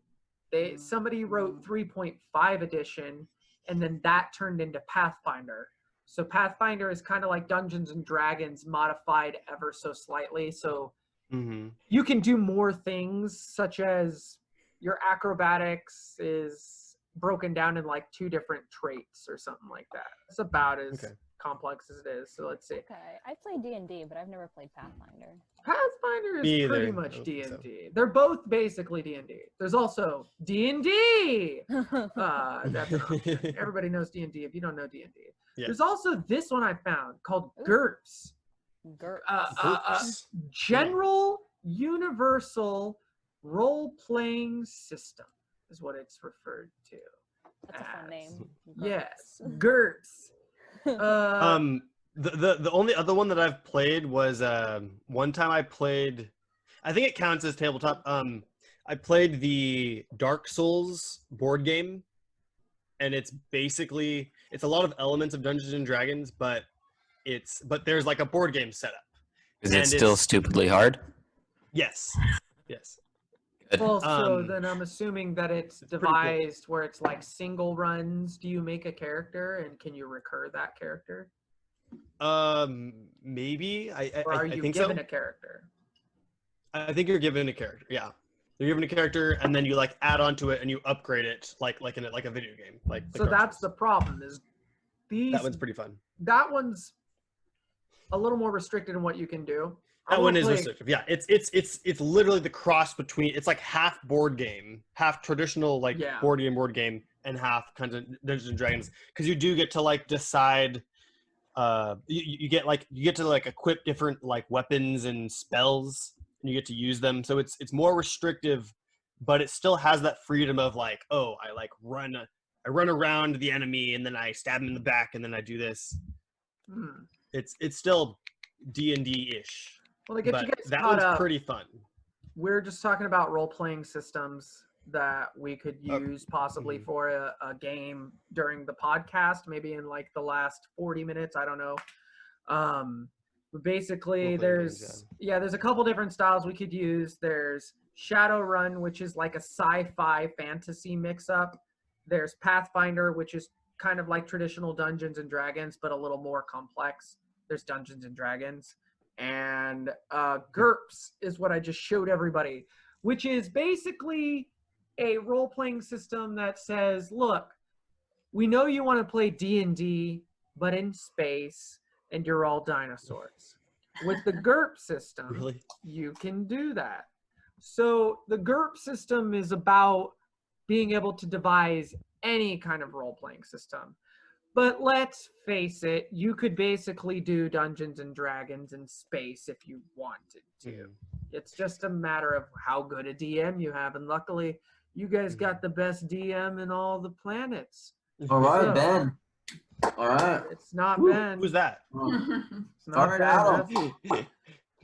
somebody wrote 3.5 edition, and then that turned into Pathfinder. So Pathfinder is kind of like Dungeons and Dragons modified ever so slightly. So you can do more things, such as your acrobatics is broken down in like 2 different traits or something like that. It's about as complex as it is. So let's see. Okay, I play D&D, but I've never played Pathfinder. Pathfinder is pretty much D&D. So. They're both basically D&D. There's also D&D. That's an option. Everybody knows D&D. If you don't know D&D, there's also this one I found called GURPS. GURPS. General Universal Role-Playing System is what it's referred to. That's a fun name. Yes, GURPS. The only other one that I've played was one time I played, I think it counts as tabletop. I played the Dark Souls board game, and it's basically a lot of elements of Dungeons and Dragons, but there's like a board game setup. Is it still stupidly hard? Yes. Yes. Well, so then I'm assuming that it's devised where it's like single runs. Do you make a character, and can you recur that character? Maybe. Or are you think given so. A character? I think you're given a character. Yeah, you're given a character, and then you like add onto it and you upgrade it like in a video game. So that's the problem. Is these? That one's pretty fun. That one's a little more restricted in what you can do. That one is restrictive. Yeah, it's literally the cross between. It's like half board game, half traditional like board game, and half kind of Dungeons and Dragons. Because you do get to like decide. You get to like equip different like weapons and spells, and you get to use them. So it's more restrictive, but it still has that freedom of like, oh, I run around the enemy, and then I stab him in the back, and then I do this. It's still D&D-ish. Well, to get you guys that caught one's up, pretty fun. We're just talking about role-playing systems that we could use possibly for a game during the podcast, maybe in like the last 40 minutes. I don't know. But basically, there's a couple different styles we could use. There's Shadowrun, which is like a sci-fi fantasy mix-up. There's Pathfinder, which is kind of like traditional Dungeons and Dragons, but a little more complex. There's Dungeons and Dragons. And GURPS is what I just showed everybody, which is basically a role-playing system that says, look, we know you want to play D&D, but in space, and you're all dinosaurs. With the GURPS system, you can do that. So the GURPS system is about being able to devise any kind of role-playing system. But let's face it, you could basically do Dungeons and Dragons in space if you wanted to. It's just a matter of how good a DM you have. And luckily, you guys got the best DM in all the planets. All right, Ben. All right. It's not Ben. Who's that? It's not Ben. Adam.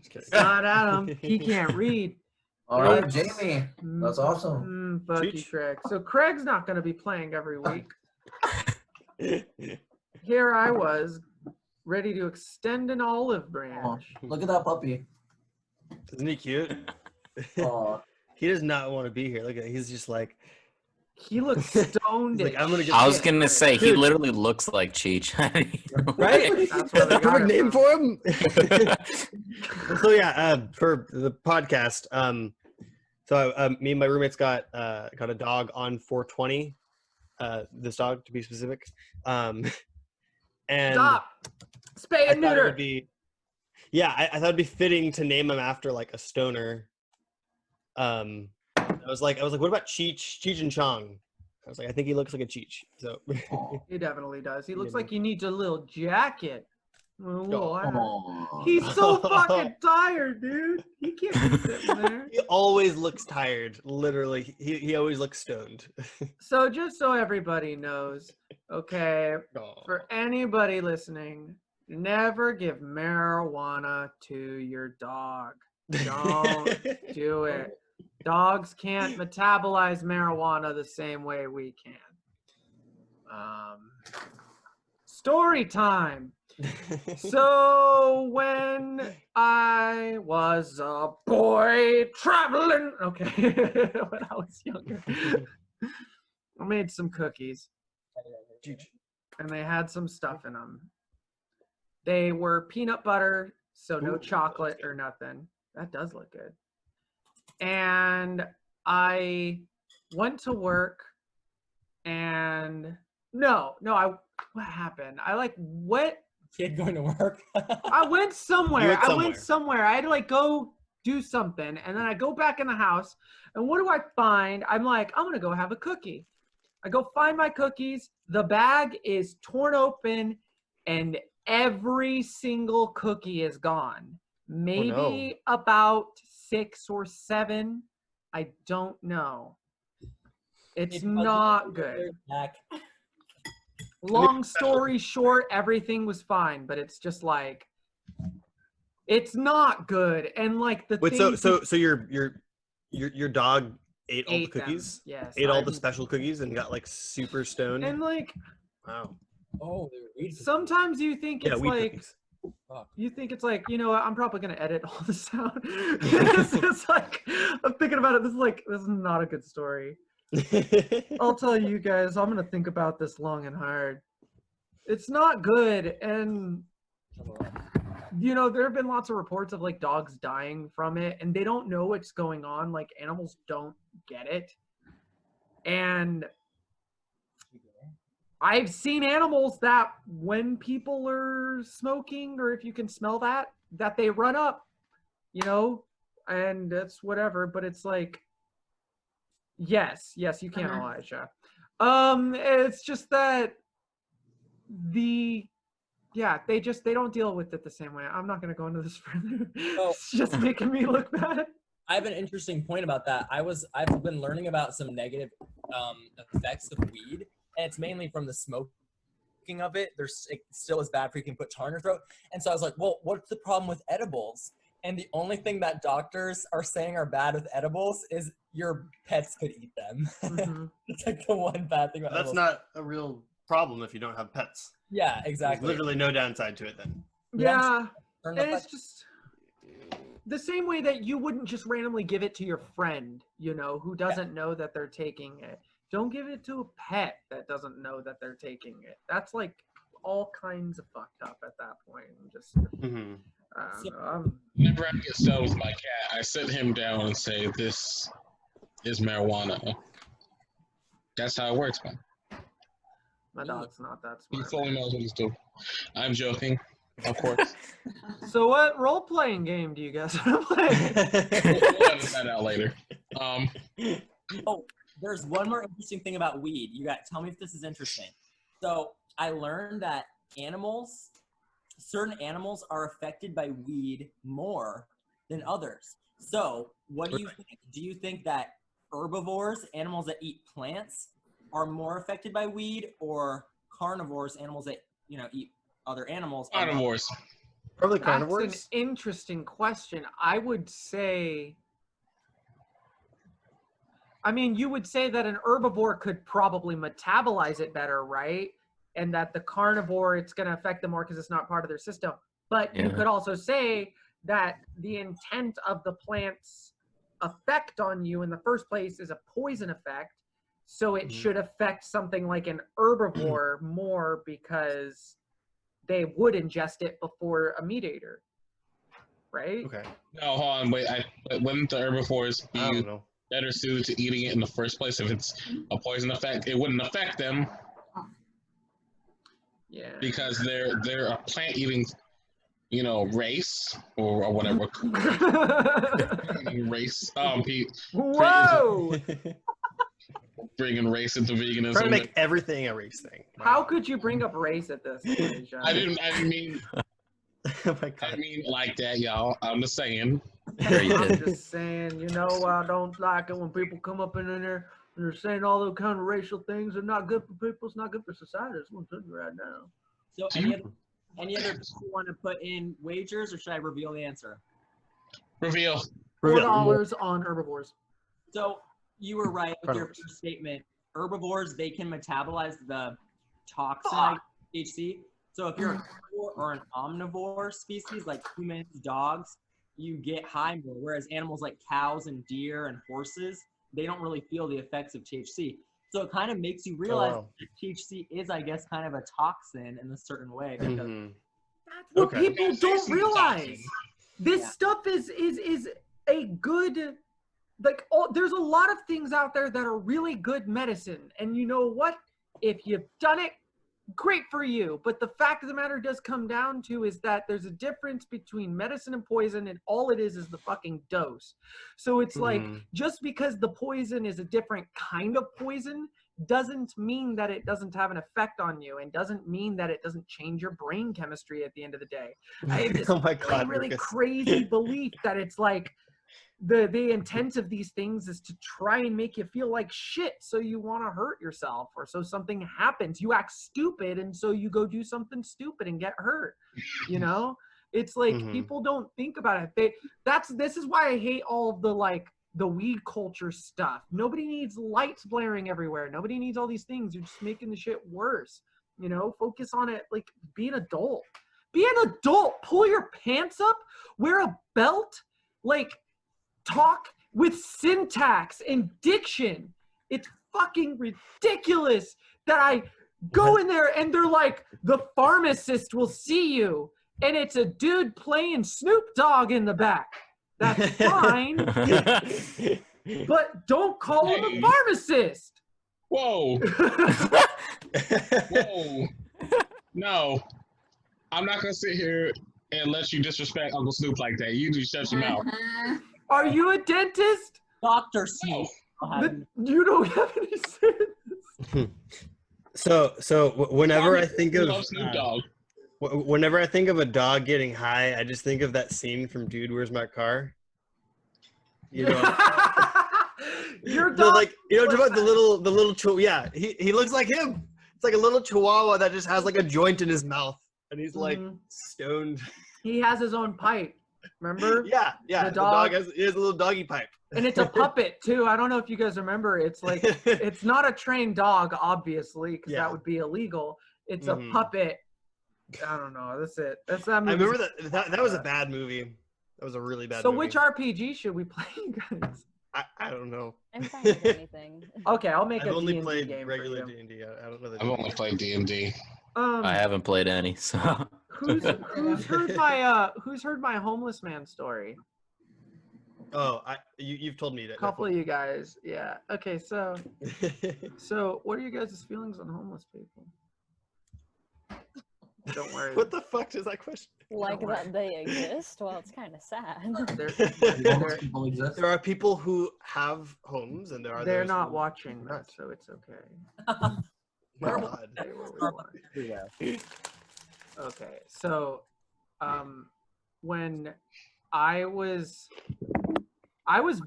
It's not Adam. He can't read. All right, Jamie. That's awesome. Bucky Craig. So Craig's not going to be playing every week. Here I was, ready to extend an olive branch. Oh, look at that puppy. Isn't he cute? He does not want to be here. Look at he's just like he looks stoned. Like, I'm gonna get I was gonna say he literally looks like Cheech. Right? That's where they got perfect name from. for him. So yeah, for the podcast, So me and my roommates got a dog on 420. This dog, to be specific. And Stop. Spay and I thought it neuter. would be. Yeah, I thought it'd be fitting to name him after like a stoner. I was like, what about Cheech and Chong? I was like, I think he looks like a Cheech. So He definitely does. He looks like he needs a little jacket. A little hat. Aw. He's so fucking tired, dude. He can't be sitting there. He always looks tired. Literally, he always looks stoned. So just so everybody knows, okay, for anybody listening, never give marijuana to your dog. Don't do it. Dogs can't metabolize marijuana the same way we can. Story time. So when I was a boy traveling, okay, when I was younger, I made some cookies, and they had some stuff in them. They were peanut butter, so no chocolate or nothing. That does look good. And I went to work, and what happened? Kid going to work. I went somewhere. You went somewhere. I had to like go do something, and then I go back in the house, and what do I find? I'm like, I'm gonna go have a cookie. I go find my cookies. The bag is torn open, and every single cookie is gone. Maybe about 6 or 7. I don't know. It's not good. Long story short, everything was fine, but it's just like, it's not good. And like the Wait, thing. so your dog ate all the them, cookies? yes. Ate all the special cookies and got like super stoned? And like, wow. Oh, they're weed cookies. Sometimes you think it's weed like, cookies. you think it's like, you know what, I'm probably going to edit all this out. It's like, I'm thinking about it. This is not a good story. I'll tell you guys, I'm going to think about this long and hard. It's not good. And, you know, there have been lots of reports of like dogs dying from it, and they don't know what's going on. Like, animals don't get it. And I've seen animals that when people are smoking, or if you can smell that they run up, you know, and that's whatever. But it's like, yes, you can, Elijah. It's just that they don't deal with it the same way. I'm not going to go into this further. It's just making me look bad. I have an interesting point about that. I've been learning about some negative effects of weed, and it's mainly from the smoking of it. It still is bad for you, can put tar in your throat. And so I was like, well, what's the problem with edibles? And the only thing that doctors are saying are bad with edibles is your pets could eat them. Mm-hmm. It's like the one bad thing about That's edibles. not a real problem if you don't have pets. Yeah, exactly. There's literally no downside to it then. Yeah, and it's just the same way that you wouldn't just randomly give it to your friend, you know, who doesn't know that they're taking it. Don't give it to a pet that doesn't know that they're taking it. That's like all kinds of fucked up at that point. Just, whenever I get stoned with my cat, I sit him down and say, "This is marijuana." That's how it works, man. My dog's not that He smart. fully knows what he's doing. I'm joking, of course. So what role-playing game do you guys want to play? We'll edit that out later. Oh, there's one more interesting thing about weed. You got tell me if this is interesting. So I learned that certain animals are affected by weed more than others. So what do you think? Do you think that herbivores, animals that eat plants, are more affected by weed, or carnivores, animals that, you know, eat other animals? Carnivores. Probably That's carnivores. an interesting question. I would say, I mean, you would say that an herbivore could probably metabolize it better, right? And that the carnivore, it's going to affect them more because it's not part of their system. But you could also say that the intent of the plant's effect on you in the first place is a poison effect. So it should affect something like an herbivore more because they would ingest it before a meat eater, right? Okay. No, hold on, wait. Wouldn't the herbivores I don't be know. better suited to eating it in the first place. If it's a poison effect, it wouldn't affect them. Yeah. Because they're a plant eating, race or whatever. race. Whoa! Bringing race into veganism. Trying to make everything a race thing. How could you bring up race at this stage? I didn't mean. Oh my God. I mean like that, y'all. I'm just saying. I'm just saying, I don't like it when people come up in there and they're saying all those kind of racial things. They're not good for people. It's not good for society. I just want to tell you right now. So any other people want to put in wagers, or should I reveal the answer? Reveal. $4 on herbivores. So you were right with your first statement. Herbivores, they can metabolize the toxin THC. So if you're a carnivore or an omnivore species like humans, dogs, you get high more. Whereas animals like cows and deer and horses, they don't really feel the effects of THC. So it kind of makes you realize that THC is, I guess, kind of a toxin in a certain way. Because That's what people don't realize. This stuff is a good, there's a lot of things out there that are really good medicine. And you know what? If you've done it, great for you. But the fact of the matter does come down to is that there's a difference between medicine and poison, and all it is the fucking dose. So it's like, just because the poison is a different kind of poison doesn't mean that it doesn't have an effect on you, and doesn't mean that it doesn't change your brain chemistry at the end of the day. I have this really crazy belief that it's like the intent of these things is to try and make you feel like shit, so you want to hurt yourself, or so something happens, you act stupid, and so you go do something stupid and get hurt. It's like people don't think about it. This is why I hate all of the weed culture stuff. Nobody needs lights blaring everywhere. Nobody needs all these things. You're just making the shit worse. Focus on it. Like, be an adult. Be an adult. Pull your pants up. Wear a belt. Talk with syntax and diction. It's fucking ridiculous that I go in there and they're like, the pharmacist will see you, and it's a dude playing Snoop Dogg in the back. That's fine, but don't call him a pharmacist. Whoa. Whoa. No, I'm not gonna sit here and let you disrespect Uncle Snoop like that. You just shut your mouth. Are you a dentist? Dr. Snoop. You don't have any sense. So whenever I think of Snoop Dogg. Whenever I think of a dog getting high, I just think of that scene from Dude, Where's My Car? Your dog. About the little chihuahua. Yeah, he looks like him. It's like a little chihuahua that just has like a joint in his mouth, and he's like stoned. He has his own pipe. Remember? Yeah. The dog has a little doggy pipe. And it's a puppet too. I don't know if you guys remember. It's like, it's not a trained dog, obviously, because that would be illegal. It's a puppet. I don't know. That's it. That's that movie. I remember that was a bad movie. That was a really bad movie. So which RPG should we play, guys? I don't know. I'm fine with anything. Okay, I'll make I've a only D&D played game regular for you. D&D. I don't know that. I've only played D&D. I haven't played any, so. Who's heard my homeless man story? Oh, you've told me that. A couple of you guys, yeah. Okay, so what are you guys' feelings on homeless people? Don't worry. What the fuck is that question? Like that they exist? Well, it's kind of sad. There are people who have homes, and they're not watching that, so it's okay. My God. Okay, so when I was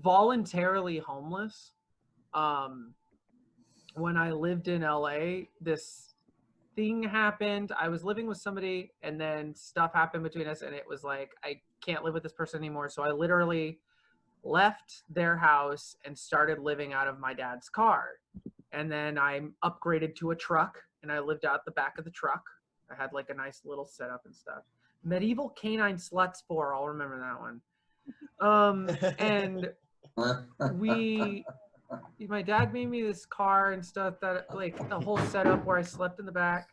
voluntarily homeless when I lived in LA. This thing happened. I was living with somebody, and then stuff happened between us, and it was like, I can't live with this person anymore. So I literally left their house and started living out of my dad's car. And then I upgraded to a truck, and I lived out the back of the truck. I had like a nice little setup and stuff. Medieval Canine Sluts 4, I'll remember that one. And my dad made me this car and stuff, that like a whole setup where I slept in the back.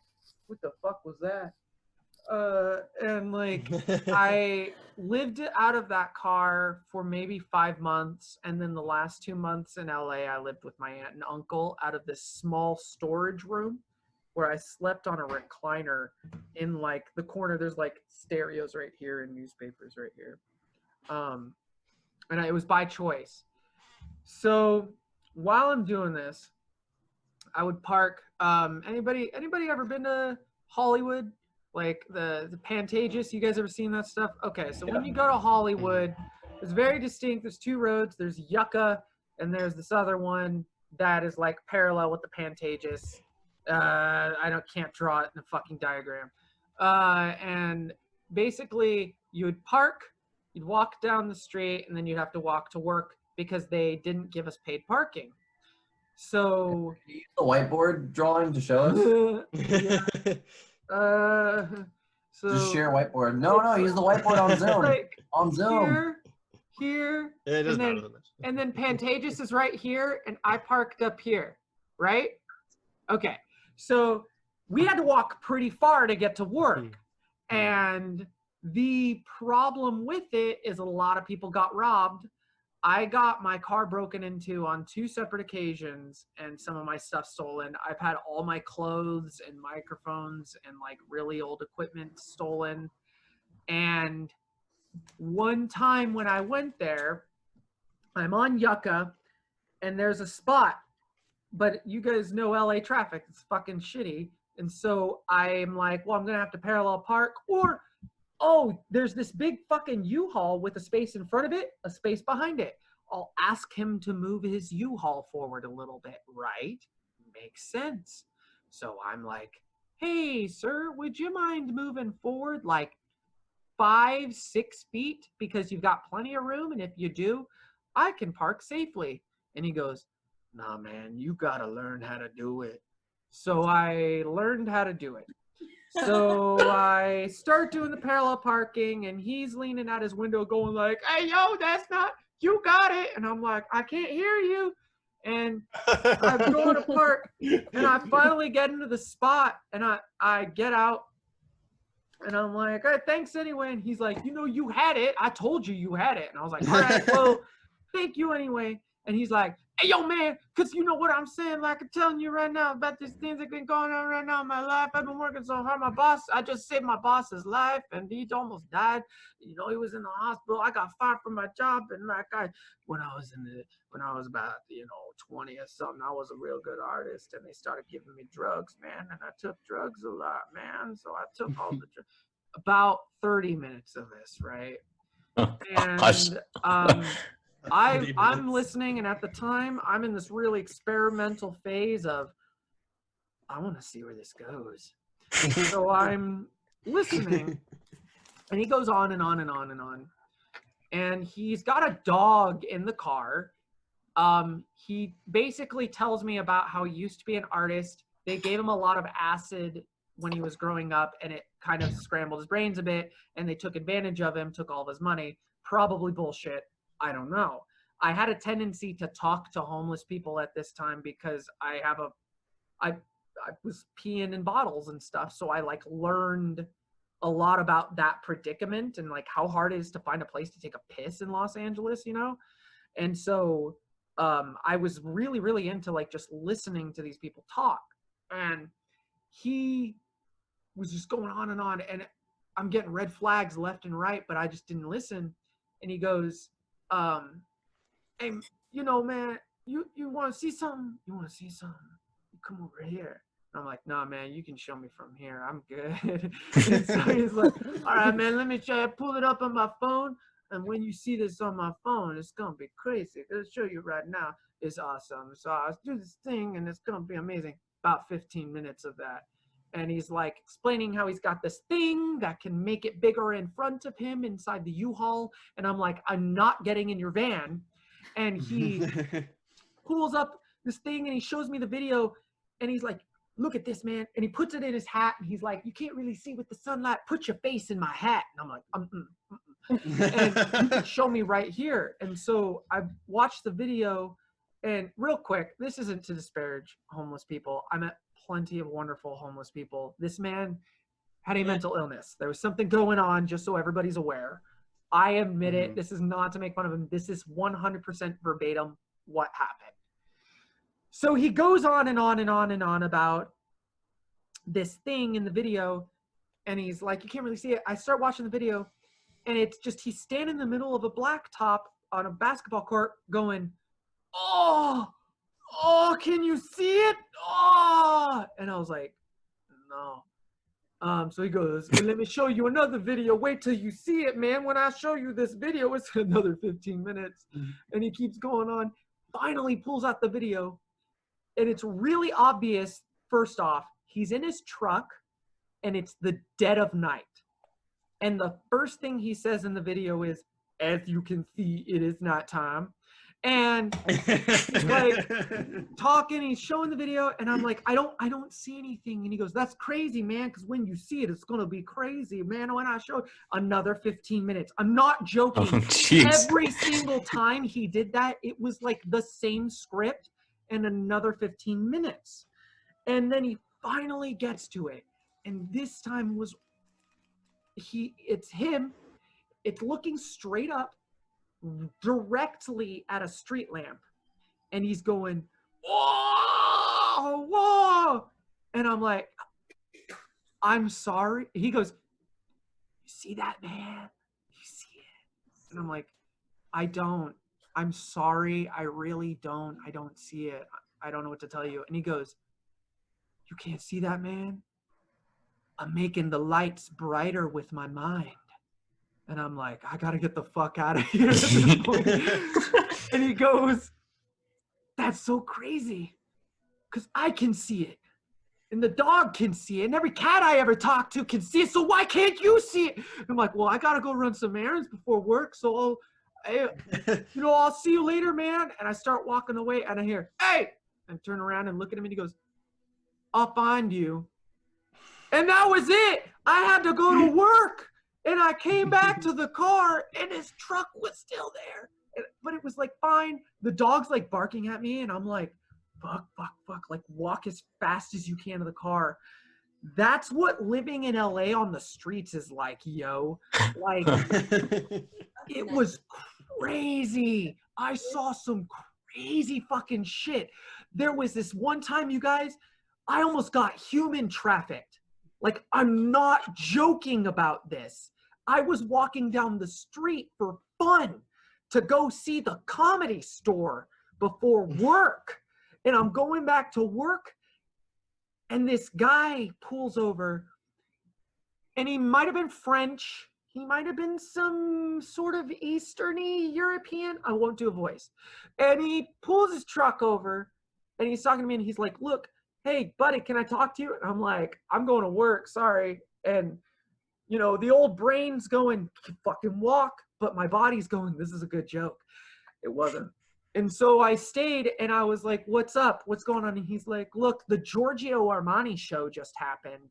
What the fuck was that? And like I lived out of that car for maybe 5 months, and then the last 2 months in LA I lived with my aunt and uncle out of this small storage room where I slept on a recliner in like the corner. There's like stereos right here and newspapers right here. And it was by choice. So while I'm doing this, I would park. Anybody ever been to Hollywood? Like the Pantages? You guys ever seen that stuff? Okay, so when you go to Hollywood, it's very distinct. There's 2 roads. There's Yucca, and there's this other one that is like parallel with the Pantages. Can't draw it in a fucking diagram. And basically, you would park, you'd walk down the street, and then you'd have to walk to work because they didn't give us paid parking. So Can you use the whiteboard drawing to show us? So Just share whiteboard. No, use the whiteboard on Zoom. like On Zoom. Here, It doesn't and matter then, that much. and then Pantages is right here, and I parked up here, right? Okay, so we had to walk pretty far to get to work, and the problem with it is a lot of people got robbed. I got my car broken into on 2 separate occasions and some of my stuff stolen. I've had all my clothes and microphones and like really old equipment stolen. And one time when I went there, I'm on Yucca and there's a spot, but you guys know LA traffic, it's fucking shitty. And so I'm like, well, I'm gonna have to parallel park, or oh, there's this big fucking U-Haul with a space in front of it, a space behind it. I'll ask him to move his U-Haul forward a little bit, right? Makes sense. So I'm like, hey, sir, would you mind moving forward like 5-6 feet? Because you've got plenty of room, and if you do, I can park safely. And he goes, nah, man, you gotta learn how to do it. So I learned how to do it. So I start doing the parallel parking, and he's leaning out his window going like, hey, yo, that's not, you got it. And I'm like, I can't hear you. And I'm going to park, and I finally get into the spot, and I get out, and I'm like, hey, thanks anyway. And he's like, you know, you had it. I told you you had it. And I was like, all right, well, thank you anyway. And he's like, hey, yo, man, because you know what I'm saying? Like I'm telling you right now about these things that have been going on right now in my life. I've been working so hard. I just saved my boss's life, and he almost died. You know, he was in the hospital. I got fired from my job. And like when I was about, 20 or something, I was a real good artist, and they started giving me drugs, man. And I took drugs a lot, man. So I took all the drugs. About 30 minutes of this, right? And I'm listening, and at the time, I'm in this really experimental phase of, I want to see where this goes. So I'm listening, and he goes on and on and on and on. And he's got a dog in the car. He basically tells me about how he used to be an artist. They gave him a lot of acid when he was growing up, and it kind of scrambled his brains a bit, and they took advantage of him, took all of his money. Probably bullshit. I don't know. I had a tendency to talk to homeless people at this time because I was peeing in bottles and stuff. So I like learned a lot about that predicament and like how hard it is to find a place to take a piss in Los Angeles, And so I was really, really into like just listening to these people talk. And he was just going on, and I'm getting red flags left and right, but I just didn't listen. And he goes, hey, man, you want to see something? You want to see something? You come over here. And I'm like, nah, man, you can show me from here. I'm good. And so he's like, all right, man, let me show you. Pull it up on my phone. And when you see this on my phone, it's going to be crazy. I'll show you right now. It's awesome. So I'll do this thing, and it's going to be amazing. About 15 minutes of that. And he's like explaining how he's got this thing that can make it bigger in front of him inside the U-Haul. And I'm like, I'm not getting in your van. And he pulls up this thing, and he shows me the video, and he's like, look at this, man. And he puts it in his hat, and he's like, you can't really see with the sunlight. Put your face in my hat. And I'm like, and you can show me right here. And so I watched the video, and real quick, this isn't to disparage homeless people. I met plenty of wonderful homeless people. This man had a mental illness. There was something going on, just so everybody's aware. I admit it. This is not to make fun of him. This is 100% verbatim what happened. So he goes on and on and on and on about this thing in the video, and he's like, you can't really see it. I start watching the video, and it's just he's standing in the middle of a blacktop on a basketball court going, oh, can you see it? Oh, and I was like, no. So he goes, well, let me show you another video. Wait till you see it, man. When I show you this video, it's another 15 minutes. And he keeps going on. Finally pulls out the video. And it's really obvious, first off, he's in his truck and it's the dead of night. And the first thing he says in the video is, as you can see, it is nighttime. And he's like talking, he's showing the video, and I'm like, I don't see anything. And he goes, that's crazy, man, because when you see it, it's gonna be crazy, man. When I show another 15 minutes, I'm not joking. Every single time he did that, it was like the same script and another 15 minutes. And then he finally gets to it. And this time was it's him, it's looking straight up directly at a street lamp, and he's going, whoa, whoa, and I'm like, I'm sorry. He goes, you see that, man? You see it? And I'm like, I don't. I'm sorry. I really don't. I don't see it. I don't know what to tell you. And he goes, you can't see that, man? I'm making the lights brighter with my mind. And I'm like, I gotta get the fuck out of here at this point. And he goes, that's so crazy. Because I can see it. And the dog can see it. And every cat I ever talk to can see it. So why can't you see it? And I'm like, well, I gotta go run some errands before work. So I'll see you later, man. And I start walking away and I hear, hey! And turn around and look at him and he goes, I'll find you. And that was it. I had to go to work. And I came back to the car, and his truck was still there. But it was like, fine. The dog's like barking at me, and I'm like, fuck. Like, walk as fast as you can to the car. That's what living in LA on the streets is like, yo. Like, it was crazy. I saw some crazy fucking shit. There was this one time, you guys, I almost got human trafficked. Like, I'm not joking about this. I was walking down the street for fun to go see the Comedy Store before work. And I'm going back to work, and this guy pulls over, and he might have been French. He might have been some sort of Eastern-y European. I won't do a voice. And he pulls his truck over, and he's talking to me, and he's like, look, hey, buddy, can I talk to you? And I'm like, I'm going to work, sorry. And, you know, the old brain's going, fucking walk, but my body's going, this is a good joke. It wasn't. And so I stayed, and I was like, what's up? What's going on? And he's like, look, the Giorgio Armani show just happened,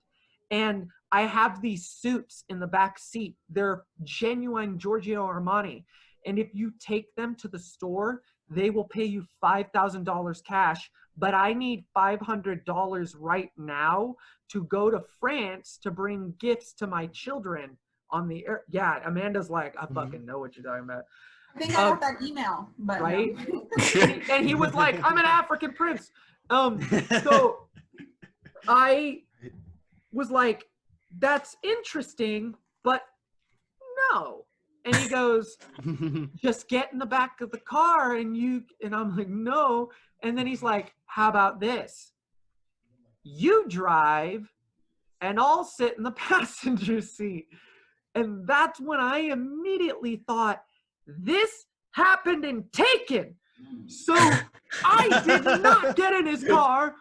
and I have these suits in the back seat. They're genuine Giorgio Armani. And if you take them to the store, they will pay you $5,000 cash, but I need $500 right now to go to France to bring gifts to my children on the air. Yeah, Amanda's like, I fucking know what you're talking about. I think I got that email, but right? No. And he was like, I'm an African prince. So I was like, that's interesting, but no. And he goes, just get in the back of the car and I'm like, no. And then he's like, how about this? You drive and I'll sit in the passenger seat. And that's when I immediately thought, this happened in Taken. So I did not get in his car.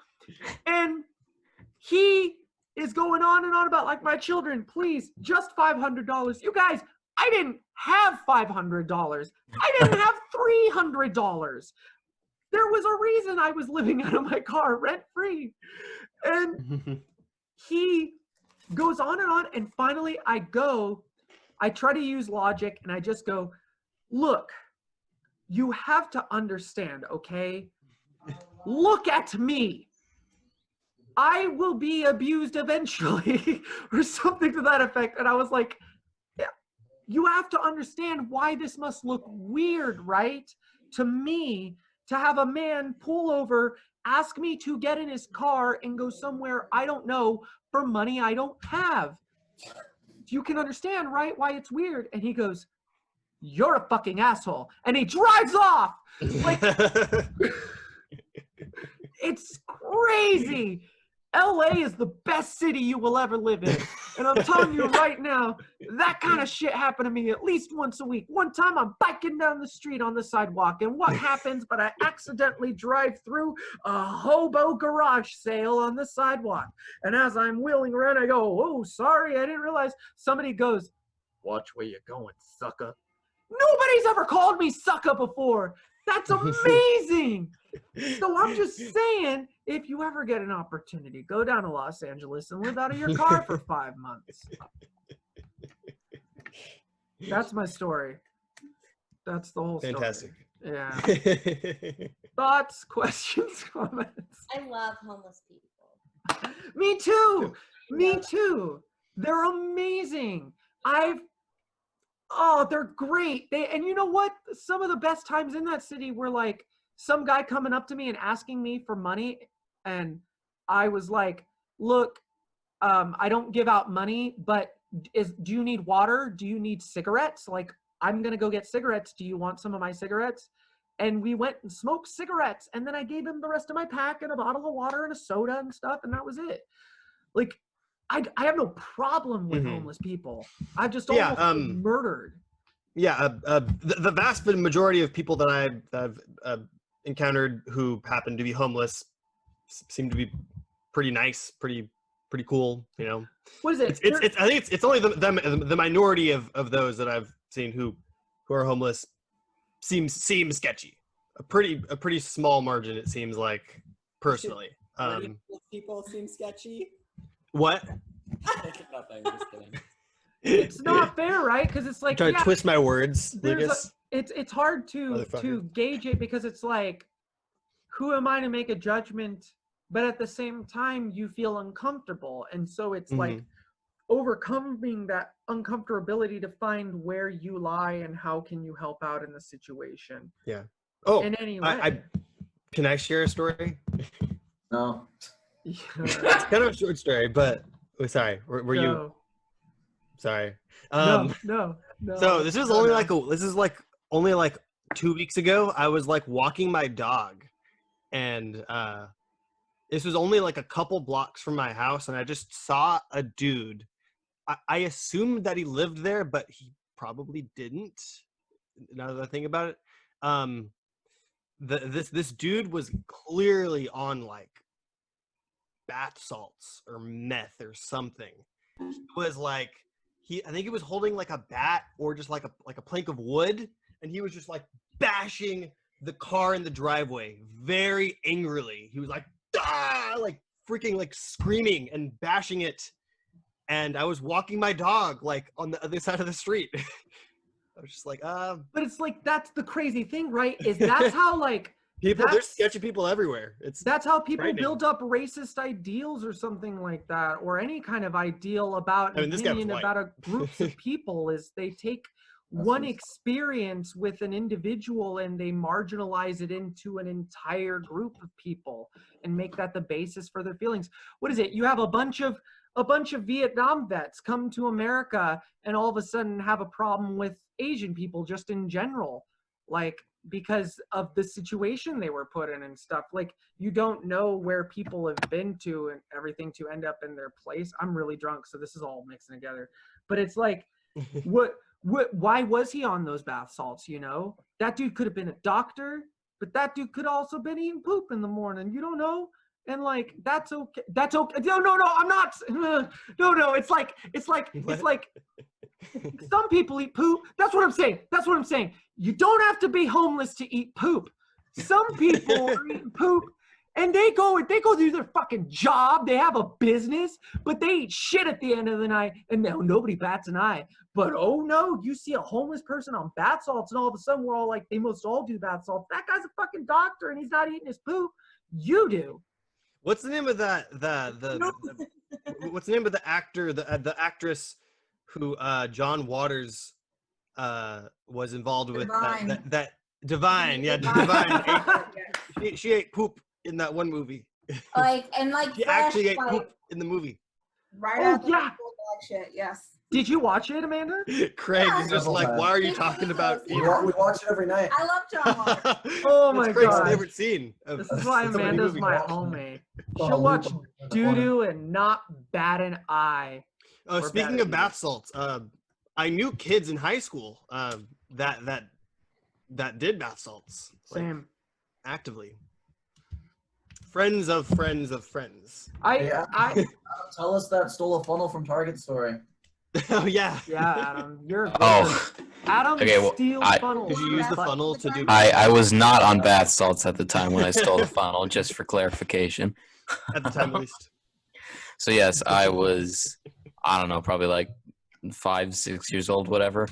And he is going on and on about, like, my children, please, just $500. You guys, I didn't have $500. I didn't have $300. There was a reason I was living out of my car rent-free. And he goes on, and finally I try to use logic, and I just go, look, you have to understand, okay? Look at me. I will be abused eventually or something to that effect. And I was like, yeah, you have to understand why this must look weird, right? To me, to have a man pull over, ask me to get in his car and go somewhere I don't know for money I don't have. You can understand, right, why it's weird. And he goes, you're a fucking asshole. And he drives off. Like, it's crazy. LA is the best city you will ever live in. And I'm telling you right now, that kind of shit happened to me at least once a week. One time I'm biking down the street on the sidewalk, and what happens but I accidentally drive through a hobo garage sale on the sidewalk. And as I'm wheeling around, I go, oh, sorry, I didn't realize. Somebody goes, watch where you're going, sucker. Nobody's ever called me sucker before. That's amazing. So I'm just saying, if you ever get an opportunity, go down to Los Angeles and live out of your car for 5 months. That's my story. That's the whole story. Fantastic. Yeah. Thoughts, questions, comments? I love homeless people. Me too. Me too. They're amazing. They're great. And you know what? Some of the best times in that city were like some guy coming up to me and asking me for money. And I was like, look, I don't give out money, but do you need water? Do you need cigarettes? Like, I'm going to go get cigarettes. Do you want some of my cigarettes? And we went and smoked cigarettes. And then I gave him the rest of my pack and a bottle of water and a soda and stuff. And that was it. Like, I have no problem with homeless people. I've just almost been murdered. Yeah, the vast majority of people that I've encountered who happen to be homeless seem to be pretty nice, pretty cool. You know, what is it? I think it's only the minority of those that I've seen who are homeless seem sketchy. A pretty small margin, it seems like, personally. People seem sketchy. What? Nothing. Just kidding. It's not fair, right? Because it's like, trying to twist my words, Lucas. It's hard to gauge it because it's like, who am I to make a judgment? But at the same time, you feel uncomfortable, and so it's like overcoming that uncomfortability to find where you lie and how can you help out in the situation. Yeah. Oh, in any way. Can I share a story? No. Yeah. It's kind of a short story, but sorry. Were you? Sorry. No. So this is only only like 2 weeks ago. I was like walking my dog, and this was only like a couple blocks from my house, and I just saw a dude. I assumed that he lived there, but he probably didn't. Now that I think about it, this dude was clearly on like bath salts or meth or something. He was like, I think he was holding like a bat or just like a plank of wood, and he was just like bashing the car in the driveway very angrily. He was like, ah, like freaking like screaming and bashing it. And I was walking my dog like on the other side of the street. I was just like, But it's like, that's the crazy thing, right? Is that's how like there's sketchy people everywhere. That's how people build up racist ideals or something like that, or any kind of ideal about an opinion about a group of people. Is they take one experience with an individual and they marginalize it into an entire group of people and make that the basis for their feelings. What is it? You have a bunch of Vietnam vets come to America and all of a sudden have a problem with Asian people just in general, like because of the situation they were put in and stuff. Like, you don't know where people have been to and everything to end up in their place. I'm really drunk, so this is all mixing together. But it's like, why was he on those bath salts? You know, that dude could have been a doctor, but that dude could also been eating poop in the morning. You don't know. And like, that's okay. That's okay. No, I'm not. No. It's like some people eat poop. That's what I'm saying. You don't have to be homeless to eat poop. Some people are eating poop and they go do their fucking job. They have a business, but they eat shit at the end of the night, and nobody bats an eye. But oh no, you see a homeless person on bath salts and all of a sudden we're all like, they must all do bath salts. That guy's a fucking doctor and he's not eating his poop. You do. What's the name of that? What's the name of the actor? The actress who John Waters was involved with. Divine. That Divine. Yeah, Divine. She ate poop in that one movie. She actually ate poop in the movie. Right Oh, after yeah. shit, yes. Did you watch it, Amanda? Craig is just like, why are you talking about? We watch it every night. I love John Waters. Oh my That's Craig's god. favorite scene. This is why Amanda's my homie. She'll watch doo-doo and not bat an eye. Oh, speaking of bath salts, I knew kids in high school that did bath salts. Same. Actively. Friends of friends of friends. I Tell us that stole a funnel from Target story. Oh yeah. Yeah, Adam. You're a Oh. Adam Okay, well, steals funnels. Did you use the funnel to do? I was not on bath salts at the time when I stole the funnel, just for clarification. At the time, at least. So yes, I was, I don't know, probably like 5, 6 years old, whatever.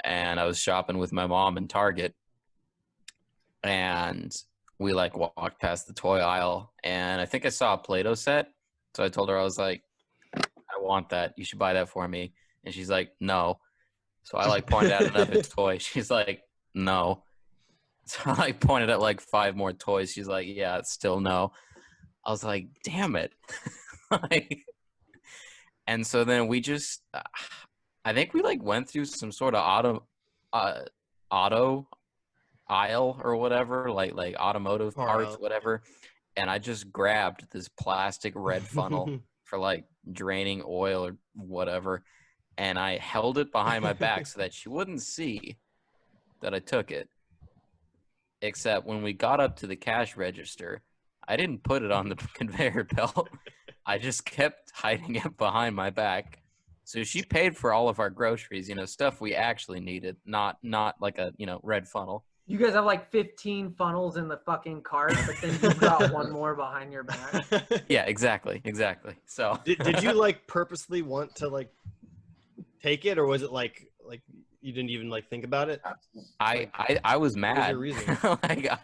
And I was shopping with my mom in Target. And we like walked past the toy aisle. And I think I saw a Play-Doh set. So I told her, I was like, I want that. You should buy that for me. And she's like, no. So I like pointed at another toy. She's like, no. So I like pointed at like 5 more toys. She's like, yeah, it's still no. I was like, damn it. And so then we just, I think we like went through some sort of auto aisle or whatever, like automotive parts, whatever. And I just grabbed this plastic red funnel for like draining oil or whatever. And I held it behind my back so that she wouldn't see that I took it. Except when we got up to the cash register, I didn't put it on the conveyor belt. I just kept hiding it behind my back. So she paid for all of our groceries, stuff we actually needed, not like a, red funnel. You guys have like 15 funnels in the fucking cart, but then you've got one more behind your back. Yeah, exactly. So did you like purposely want to like take it, or was it like you didn't even like think about it? I was mad. What was your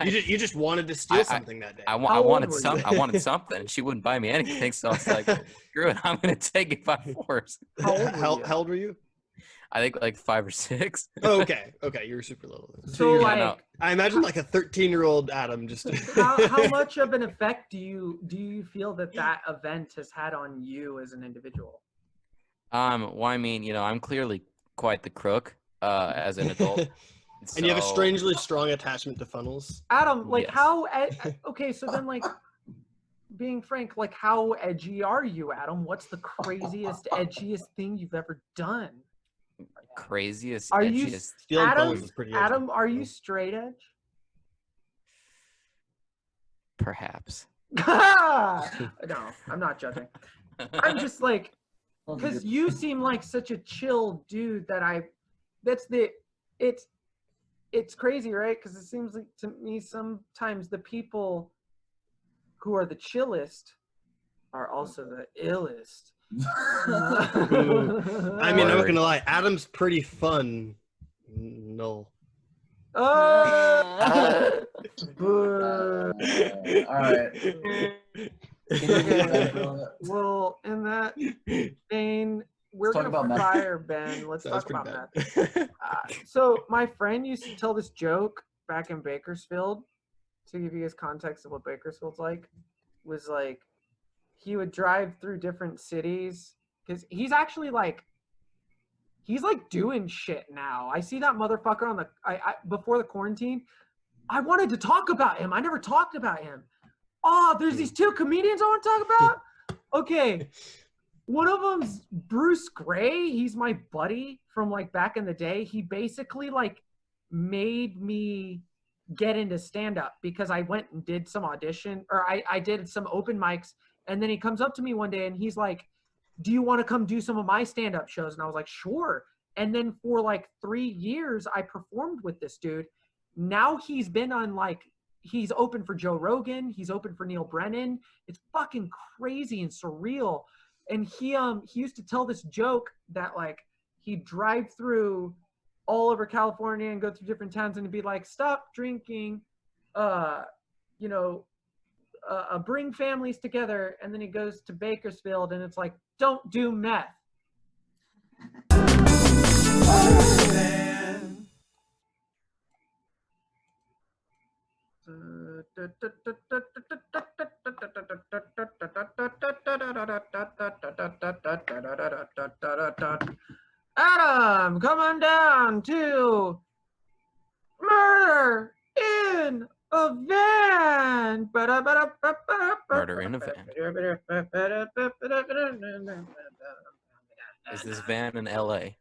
reason? You just wanted to steal something that day. I wanted something. She wouldn't buy me anything, so I was like, screw it, I'm gonna take it by force. How old were you? I think like 5 or 6. Oh, okay, you were super little. So like, I imagine like a 13-year-old Adam just. how much of an effect do you feel that event has had on you as an individual? Well, I mean, I'm clearly quite the crook as an adult. And you have a strangely strong attachment to funnels. Adam, like yes. okay, so then like, being frank, like how edgy are you, Adam? What's the craziest, edgiest thing you've ever done? Craziest, are edgiest. You Adam, are you straight edge? Perhaps. No, I'm not judging. I'm just like, because you seem like such a chill dude that it's crazy, right? Because it seems like to me sometimes the people who are the chillest are also the illest. I mean, I'm not gonna lie, Adam's pretty fun. No. All right. Well, in that vein, we're going to fire Ben. Let's talk about that. So my friend used to tell this joke back in Bakersfield, to give you guys context of what Bakersfield's like, was like he would drive through different cities because he's actually like, he's like doing shit now. I see that motherfucker on the, before the quarantine. I wanted to talk about him. I never talked about him. Oh, there's these 2 comedians I want to talk about. Okay. One of them's Bruce Gray. He's my buddy from like back in the day. He basically like made me get into stand-up because I went and did some audition, or I did some open mics. And then he comes up to me one day and he's like, do you want to come do some of my stand-up shows? And I was like, sure. And then for like 3 years, I performed with this dude. Now he's been on like, he's open for Joe Rogan. He's open for Neil Brennan. It's fucking crazy and surreal. And he used to tell this joke that like he'd drive through all over California and go through different towns and he'd be like, stop drinking, bring families together, and then he goes to Bakersfield, and it's like, don't do meth. Adam, come on down to Murder in a Van. Murder in a Van. Is this van in L.A.?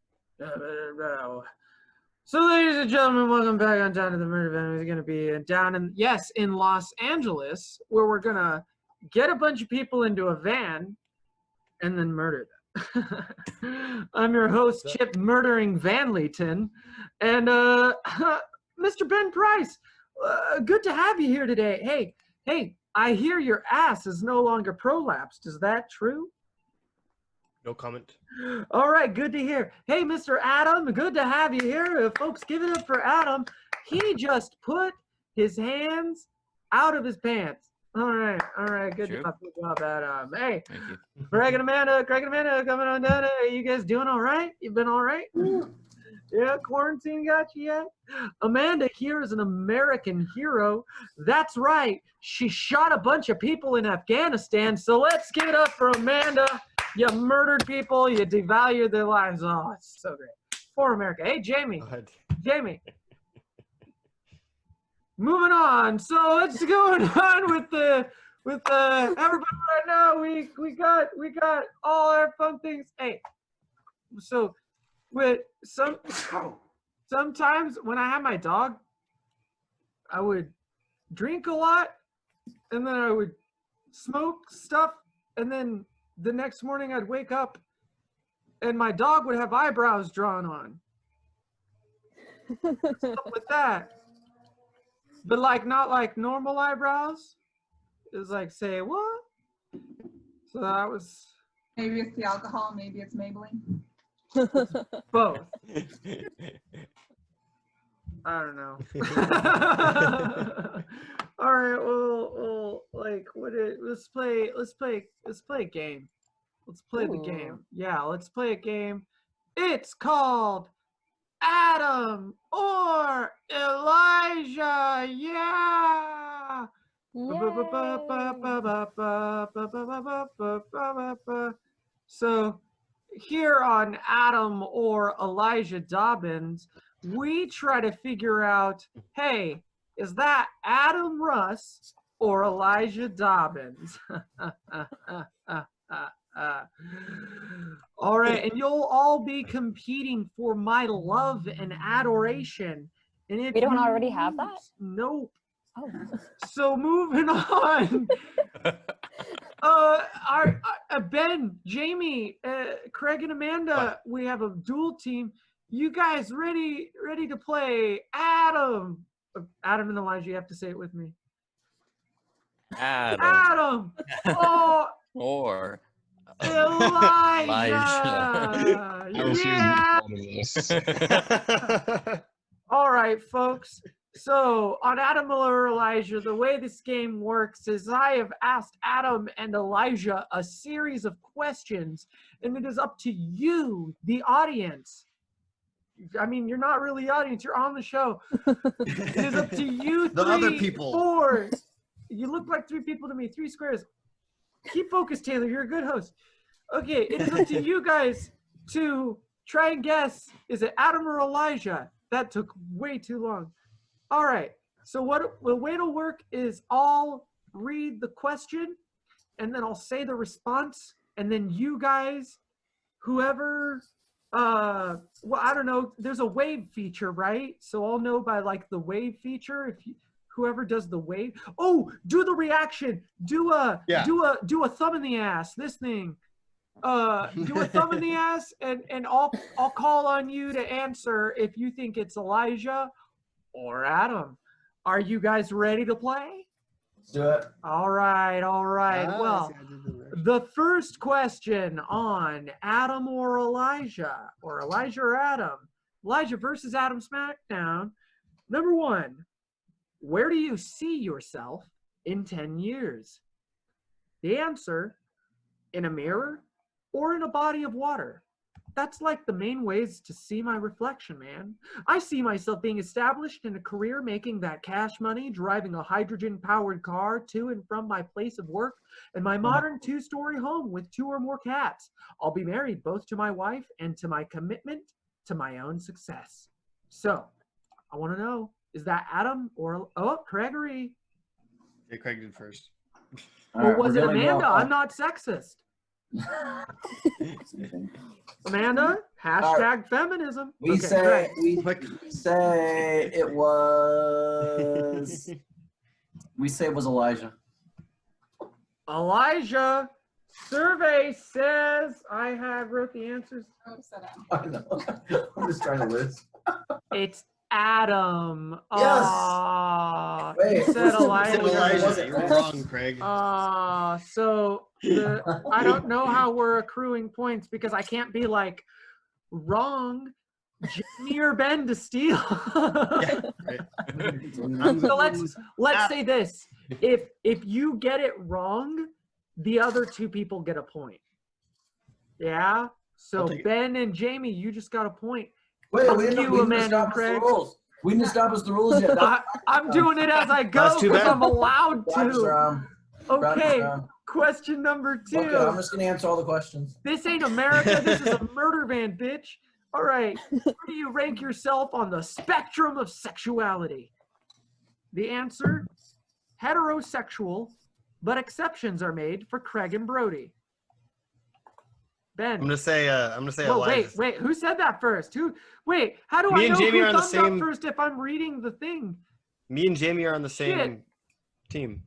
So, ladies and gentlemen, welcome back on Down to the Murder Van. We're going to be down in Los Angeles, where we're going to get a bunch of people into a van and then murder them. I'm your host, Chip Murdering Vanleyton, and Mr. Ben Price, good to have you here today. Hey, I hear your ass is no longer prolapsed. Is that true? No comment. All right, good to hear. Hey, Mr. Adam, good to have you here. Folks, give it up for Adam. He just put his hands out of his pants. All right, good job, Adam. Hey, Craig and Amanda, coming on down. Are you guys doing all right? You've been all right? Yeah, quarantine got you yet? Amanda here is an American hero. That's right. She shot a bunch of people in Afghanistan. So let's give it up for Amanda. You murdered people. You devalued their lives. Oh, it's so great. For America. Hey, Jamie. Jamie. Moving on. So what's going on with everybody right now? We got all our fun things. Hey, so with sometimes when I have my dog, I would drink a lot, and then I would smoke stuff, and then the next morning I'd wake up and my dog would have eyebrows drawn on. What's up with that? But not like normal eyebrows. It was like, say what? So that was. Maybe it's the alcohol, maybe it's Maybelline. Both. I don't know. All right, well, let's play a game. Let's play the game. Yeah, let's play a game. It's called Adam or Elijah. Yeah. So here on Adam or Elijah Dobbins, we try to figure out, hey, is that Adam Russ or Elijah Dobbins? All right, and you'll all be competing for my love and adoration. And if we don't already have that? Nope. Oh. So moving on. Ben, Jamie, Craig, and Amanda, we have a dual team. You guys ready to play Adam? Adam and Elijah, you have to say it with me. Adam. Or Elijah. Yeah. All right, folks. So on Adam or Elijah, the way this game works is I have asked Adam and Elijah a series of questions, and it is up to you, the audience. I mean, you're not really the audience, you're on the show. It is up to you, the other people. 4. You look like 3 people to me, 3 squares. Keep focused, Taylor, you're a good host. Okay, it is up to you guys to try and guess, is it Adam or Elijah? That took way too long. All right, so the way it'll work is I'll read the question, and then I'll say the response, and then you guys, whoever, well, I don't know, there's a wave feature, right? So I'll know by the wave feature whoever does the wave. Oh, do the reaction. Do a thumb in the ass. This thing. Do a thumb in the ass, and I'll call on you to answer if you think it's Elijah or Adam. Are you guys ready to play? Let's do it. All right. Well, the first question on Adam or Elijah or Adam. Elijah versus Adam SmackDown. Number 1, where do you see yourself in 10 years? The answer, in a mirror or in a body of water. That's like the main ways to see my reflection, man. I see myself being established in a career making that cash money, driving a hydrogen-powered car to and from my place of work, and my modern 2-story home with 2 or more cats. I'll be married both to my wife and to my commitment to my own success. So, I want to know, is that Adam or, Gregory? Yeah, Craig did first. Or was it Amanda? I'm not sexist. Amanda, hashtag feminism. We say it was. We say it was Elijah. Elijah. Survey says I wrote the answers. I know. I'm just trying to list. It's Adam. Yes. Wait, you said Elijah. You're wrong, Craig. So I don't know how we're accruing points because I can't be like wrong, Jimmy or Ben to steal. Yeah, right. So let's say this: if you get it wrong, the other 2 people get a point. Yeah. So Ben and Jamie, you just got a point. Wait, we Fuck didn't you, Amanda and establish the Craig. rules. We didn't establish the rules yet. I'm doing it as I go because I'm allowed to. Okay, question number 2. Okay, I'm just gonna answer all the questions. This ain't America. This is a murder van, bitch. All right, where do you rank yourself on the spectrum of sexuality? The answer: heterosexual, but exceptions are made for Craig and Brody. Ben. I'm gonna say Whoa, Elijah. wait, who said that first? Wait, how do Me I and know Jamie who are on the thumbs up same- first if I'm reading the thing? Me and Jamie are on the same Shit. team.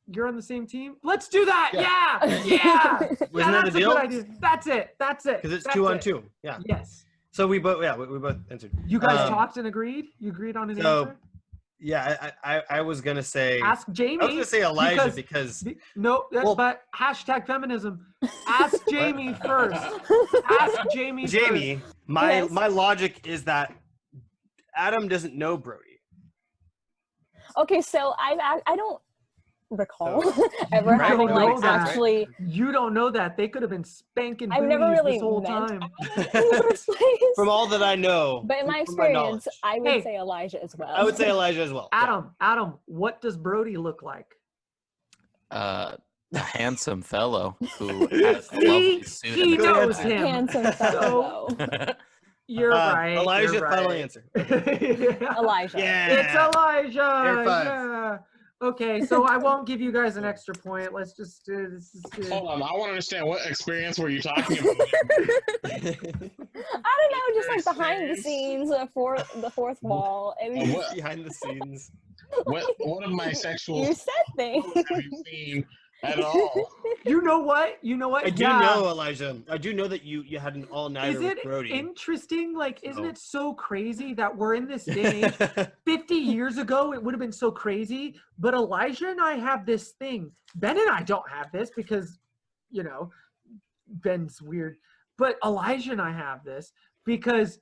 You're on the same team? Let's do that! Yeah. Yeah! Wasn't that that's the deal? a good idea. That's it. Because it's That's 2 on it. 2. Yeah. Yes. So we both answered. You guys talked and agreed? You agreed on his answer? Yeah, I was gonna say. Ask Jamie. I was gonna say Elijah because but hashtag feminism. Ask Jamie first. Ask Jamie first. Jamie, my logic is that Adam doesn't know Brody. Okay, so I don't recall ever You having don't like know that. actually. You don't know that. They could have been spanking I've never booties really this whole meant time. From all that I know. But in my from my experience, I would Hey. say Elijah as well. I would say Elijah as well. Adam, what does Brody look like? A handsome fellow who has lovely suit. He and knows everything. him. Handsome fellow. You're right. Elijah, you're final right. answer. Elijah. Yeah. It's Elijah. Air five. Yeah. Okay, so I won't give you guys an extra point. Let's just do this. Hold on, I want to understand what experience were you talking about? I don't know, just like behind the scenes, the fourth wall. It was What- Behind the scenes. What of my sexual you said things. have you seen at all? You know what? I do know, Elijah. I do know that you had an all-nighter Is with it Brody. interesting? Like, isn't Oh. it so crazy that we're in this day and age? 50 years ago, it would have been so crazy. But Elijah and I have this thing. Ben and I don't have this because, Ben's weird. But Elijah and I have this because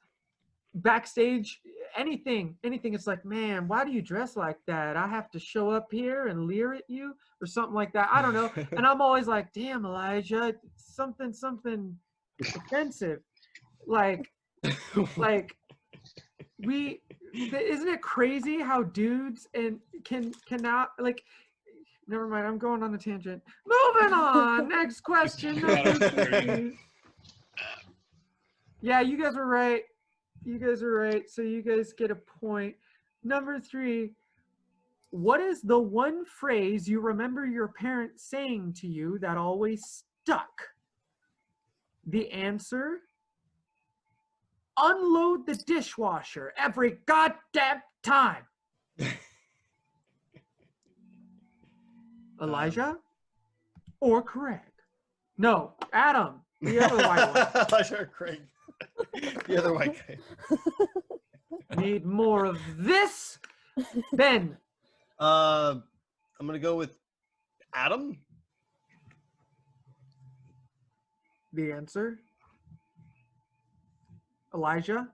backstage, anything, it's like, man, why do you dress like that? I have to show up here and leer at you or something like that. I don't know. And I'm always like, damn, Elijah, something offensive. Like isn't it crazy how dudes and cannot like, never mind, I'm going on a tangent. Moving on. Next question. Number 3. Yeah, you guys were right. So you guys get a point. Number 3. What is the one phrase you remember your parents saying to you that always stuck? The answer: unload the dishwasher every goddamn time. Elijah or Craig? No, Adam, the other white one. Elijah or Craig. The other white guy. Need more of this. Ben. I'm gonna go with Adam. The answer? Elijah?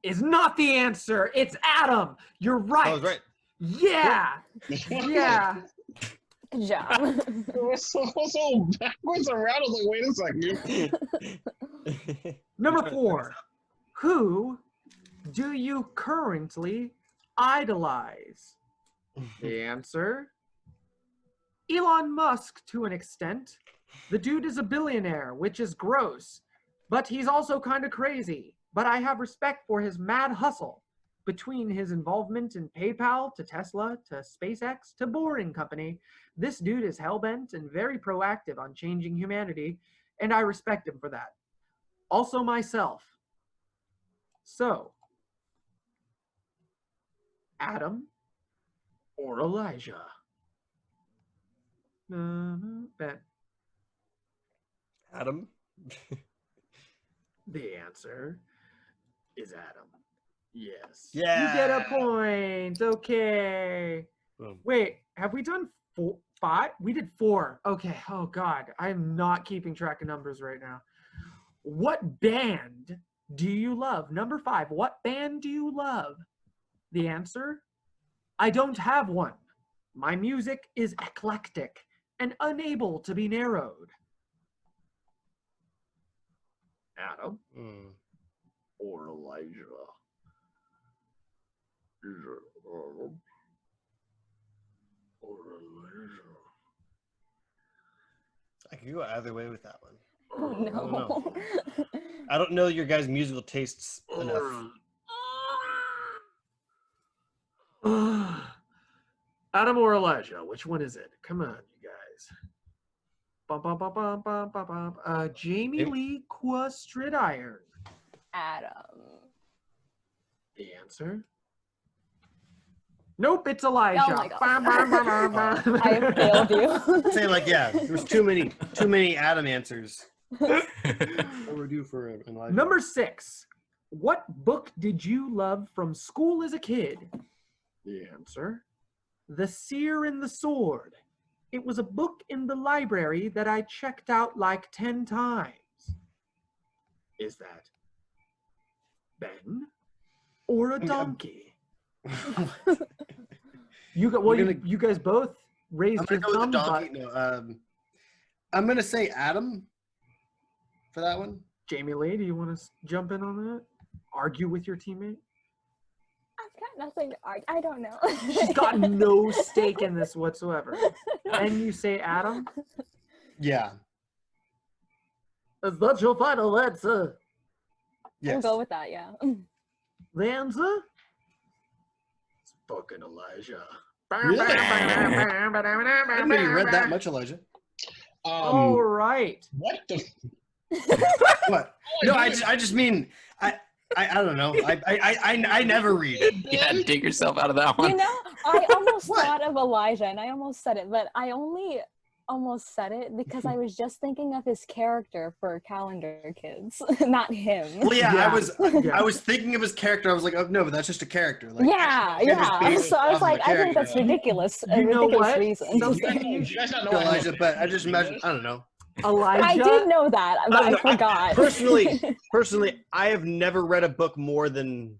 Is not the answer. It's Adam. You're right. I was right. Yeah. Yeah. Good job. I was so backwards around. I was like, wait a second. Number 4. Who do you currently idolize? The answer, Elon Musk to an extent. The dude is a billionaire, which is gross, but he's also kind of crazy. But I have respect for his mad hustle. Between his involvement in PayPal, to Tesla, to SpaceX, to Boring Company, this dude is hellbent and very proactive on changing humanity, and I respect him for that. Also myself. So, Adam or Elijah? Ben. Adam. The answer is Adam. Yes. Yeah. You get a point. Okay. Boom. Wait, have we done 5? We did 4. Okay. Oh God, I'm not keeping track of numbers right now. What band do you love? Number 5. What band do you love? The answer, I don't have one. My music is eclectic and unable to be narrowed. Adam or Elijah? Is it Adam or Elijah? I could go either way with that one. Oh, I don't know. no. I don't know your guys' musical tastes enough. Adam or Elijah? Which one is it? Come on, you guys. Bum, bum, bum, bum, bum, bum, bum. Jamie Lee Cua-Stridiron. Adam. The answer? Nope, it's Elijah. Oh my God. Bum, bum, bum, bum, bum. I have failed you. Say like, yeah, there's too many Adam answers. Overdue for an Elijah. Number 6. What book did you love from school as a kid? The answer, The Seer and the Sword. It was a book in the library that I checked out like 10 times. Is that Ben or a donkey? You guys both raised your go with thumb. the donkey. No, I'm gonna say Adam for that one. Jamie Lee, do you want to jump in on that? Argue with your teammate? I've got nothing to argue. I don't know. She's got no stake in this whatsoever. And you say Adam? Yeah. Is that your final answer? Yes. We'll go with that, yeah. The answer? It's fucking Elijah. Really? I didn't know you read that much, Elijah. All right. What the? What? No, I just mean I don't know. I never read. Yeah, dig yourself out of that one. You know, I almost thought of Elijah, and I almost said it, but I only almost said it because I was just thinking of his character for Calendar Kids, not him. Well, yeah, I was thinking of his character. I was like, oh no, but that's just a character. Like, yeah. So I was like, I think that's ridiculous. A ridiculous reason. You guys don't know Elijah, but I just imagine. I don't know. Elijah. I did know that, but I forgot. Personally, I have never read a book more than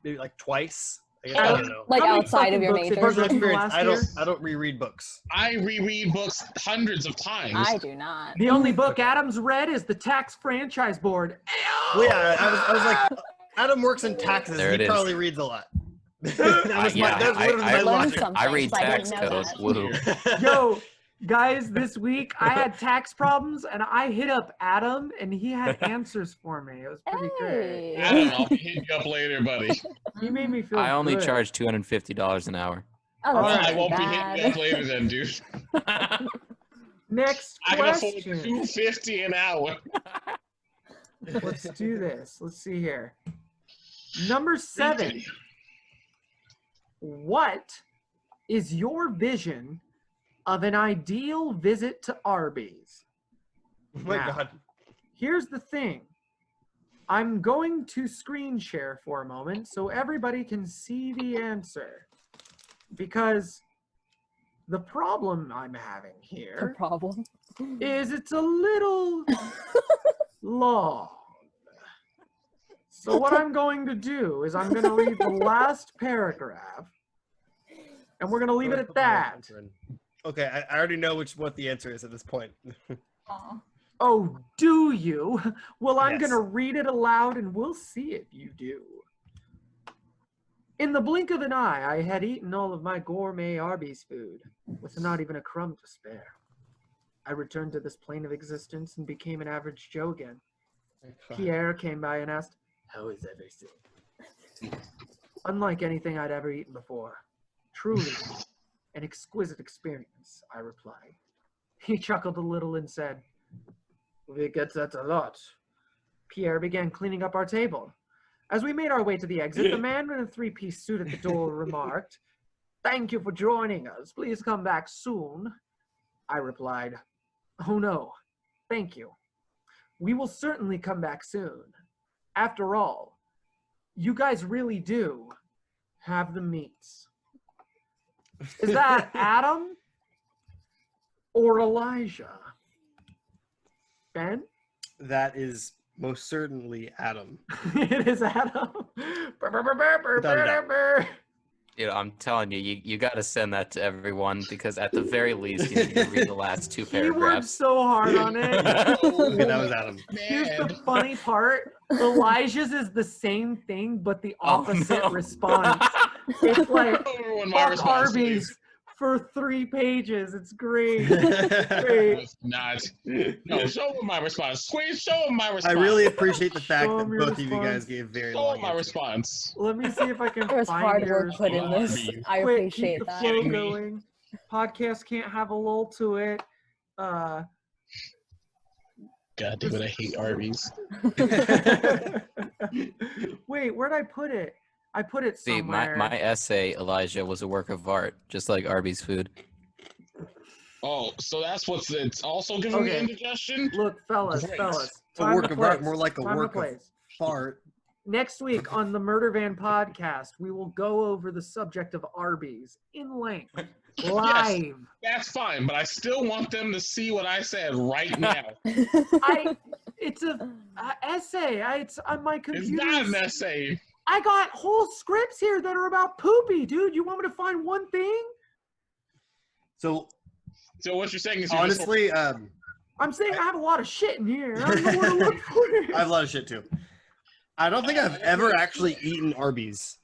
maybe like twice. I don't know. Like outside of your major. Personal experience. I don't reread books. I reread books hundreds of times. I do not. The only book Adam's read is the Tax Franchise Board. Well, yeah, I was like, Adam works in taxes. He probably reads a lot. I read tax codes. Woo. Yo, guys, this week I had tax problems and I hit up Adam and he had answers for me. It was pretty great. Adam, I'll hit you up later, buddy. He made me feel I only good. charge $250 an hour. Oh, I won't be hitting you up later then, dude. Next I can afford question. $250 an hour. Let's do this. Let's see here. Number 7. What is your vision of an ideal visit to Arby's? Oh my God. Here's the thing. I'm going to screen share for a moment so everybody can see the answer. Because the problem I'm having here is it's a little long. So what I'm going to do is I'm going to read the last paragraph And we're gonna leave it at that. Okay, I already know what the answer is at this point. Oh, do you? Well, I'm Yes. gonna read it aloud and we'll see if you do. In the blink of an eye, I had eaten all of my gourmet Arby's food, with not even a crumb to spare. I returned to this plane of existence and became an average Joe again. Pierre came by and asked, "How is everything?" Unlike anything I'd ever eaten before. Truly, an exquisite experience, I replied. He chuckled a little and said, "We get that a lot." Pierre began cleaning up our table. As we made our way to the exit, the man in a three-piece suit at the door remarked, "Thank you for joining us. Please come back soon." I replied, "Oh no, thank you. We will certainly come back soon. After all, you guys really do have the meats." Is that Adam or Elijah? Ben? That is most certainly Adam. It is Adam. Dude, I'm telling you, you got to send that to everyone because at the very least, you need to read the last two He worked paragraphs. so hard on it. Okay, that was Adam. Here's the funny part. Elijah's is the same thing, but the opposite response. It's like, fuck Arby's for 3 pages. It's great. Great. It's not. No, show him my response. Squeeze, show him my response. I really appreciate the fact Show that him your both of you response. guys gave very Show long him my answers. response. Let me see if I can There was find hard your work put in this. response. I Quick, appreciate keep the that. flow Kidding me? going. Podcast can't have a lull to it. God damn it, I hate Arby's. Wait, where'd I put it? I put it See, somewhere. my essay, Elijah, was a work of art, just like Arby's food. Oh, so that's what's it's also giving me Okay. indigestion? Look, fellas, Great. A time work to of art, place. more like a Time to work of place. fart. Next week on the Murder Van podcast, we will go over the subject of Arby's in length, live. That's fine, but I still want them to see what I said right now. It's a essay. It's on my computer. It's not an essay. I got whole scripts here that are about poopy, dude. You want me to find one thing? So what you're saying is honestly, I'm saying I have a lot of shit in here. I don't know where to look for it. I have a lot of shit too. I don't think I've ever actually eaten Arby's.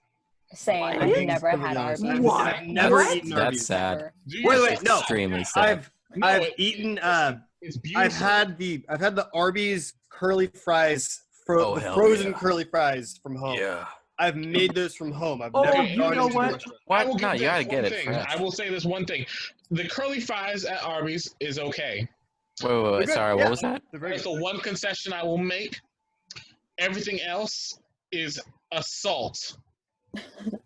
Same. Like, I've being never completely had honest. Arby's. I've never eaten That's Arby's. sad. Wait, no. Extremely sad. I've eaten. It's I've beautiful. had the Arby's curly fries, Oh, the hell frozen yeah. curly fries from home. Yeah. I've made those from home. I've Oh, never you gone know into a what? restaurant. Why I will not? give You this gotta get one it thing. fresh. I will say this one thing. The curly fries at Arby's is okay. Wait, good. sorry, Yeah. what was that? They're very That's good. the one concession I will make. Everything else is assault.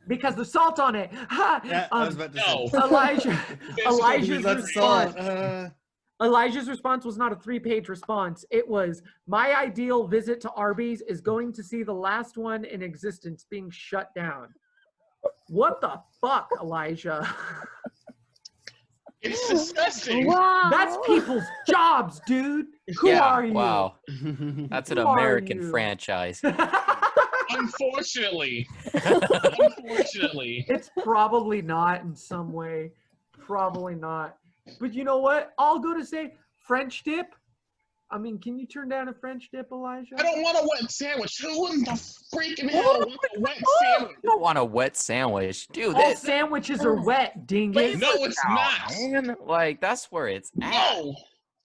Because there's salt on it. Ha! Yeah, I was about to No. say. Elijah's That's salt. response. Elijah's response was not a 3-page response. It was, my ideal visit to Arby's is going to see the last one in existence being shut down. What the fuck, Elijah? It's disgusting. Wow. That's people's jobs, dude. Who yeah, are you? wow. That's an Who are American you? franchise. Unfortunately. Unfortunately. It's probably not in some way. Probably not. But you know what? I'll go to say French dip. I mean, can you turn down a French dip, Elijah? I don't want a wet sandwich. Who in the freaking hell wants a wet sandwich? You don't want a wet sandwich. Dude, All sandwiches are wet, dingus. No, it's not. man. Like, that's where it's at. No.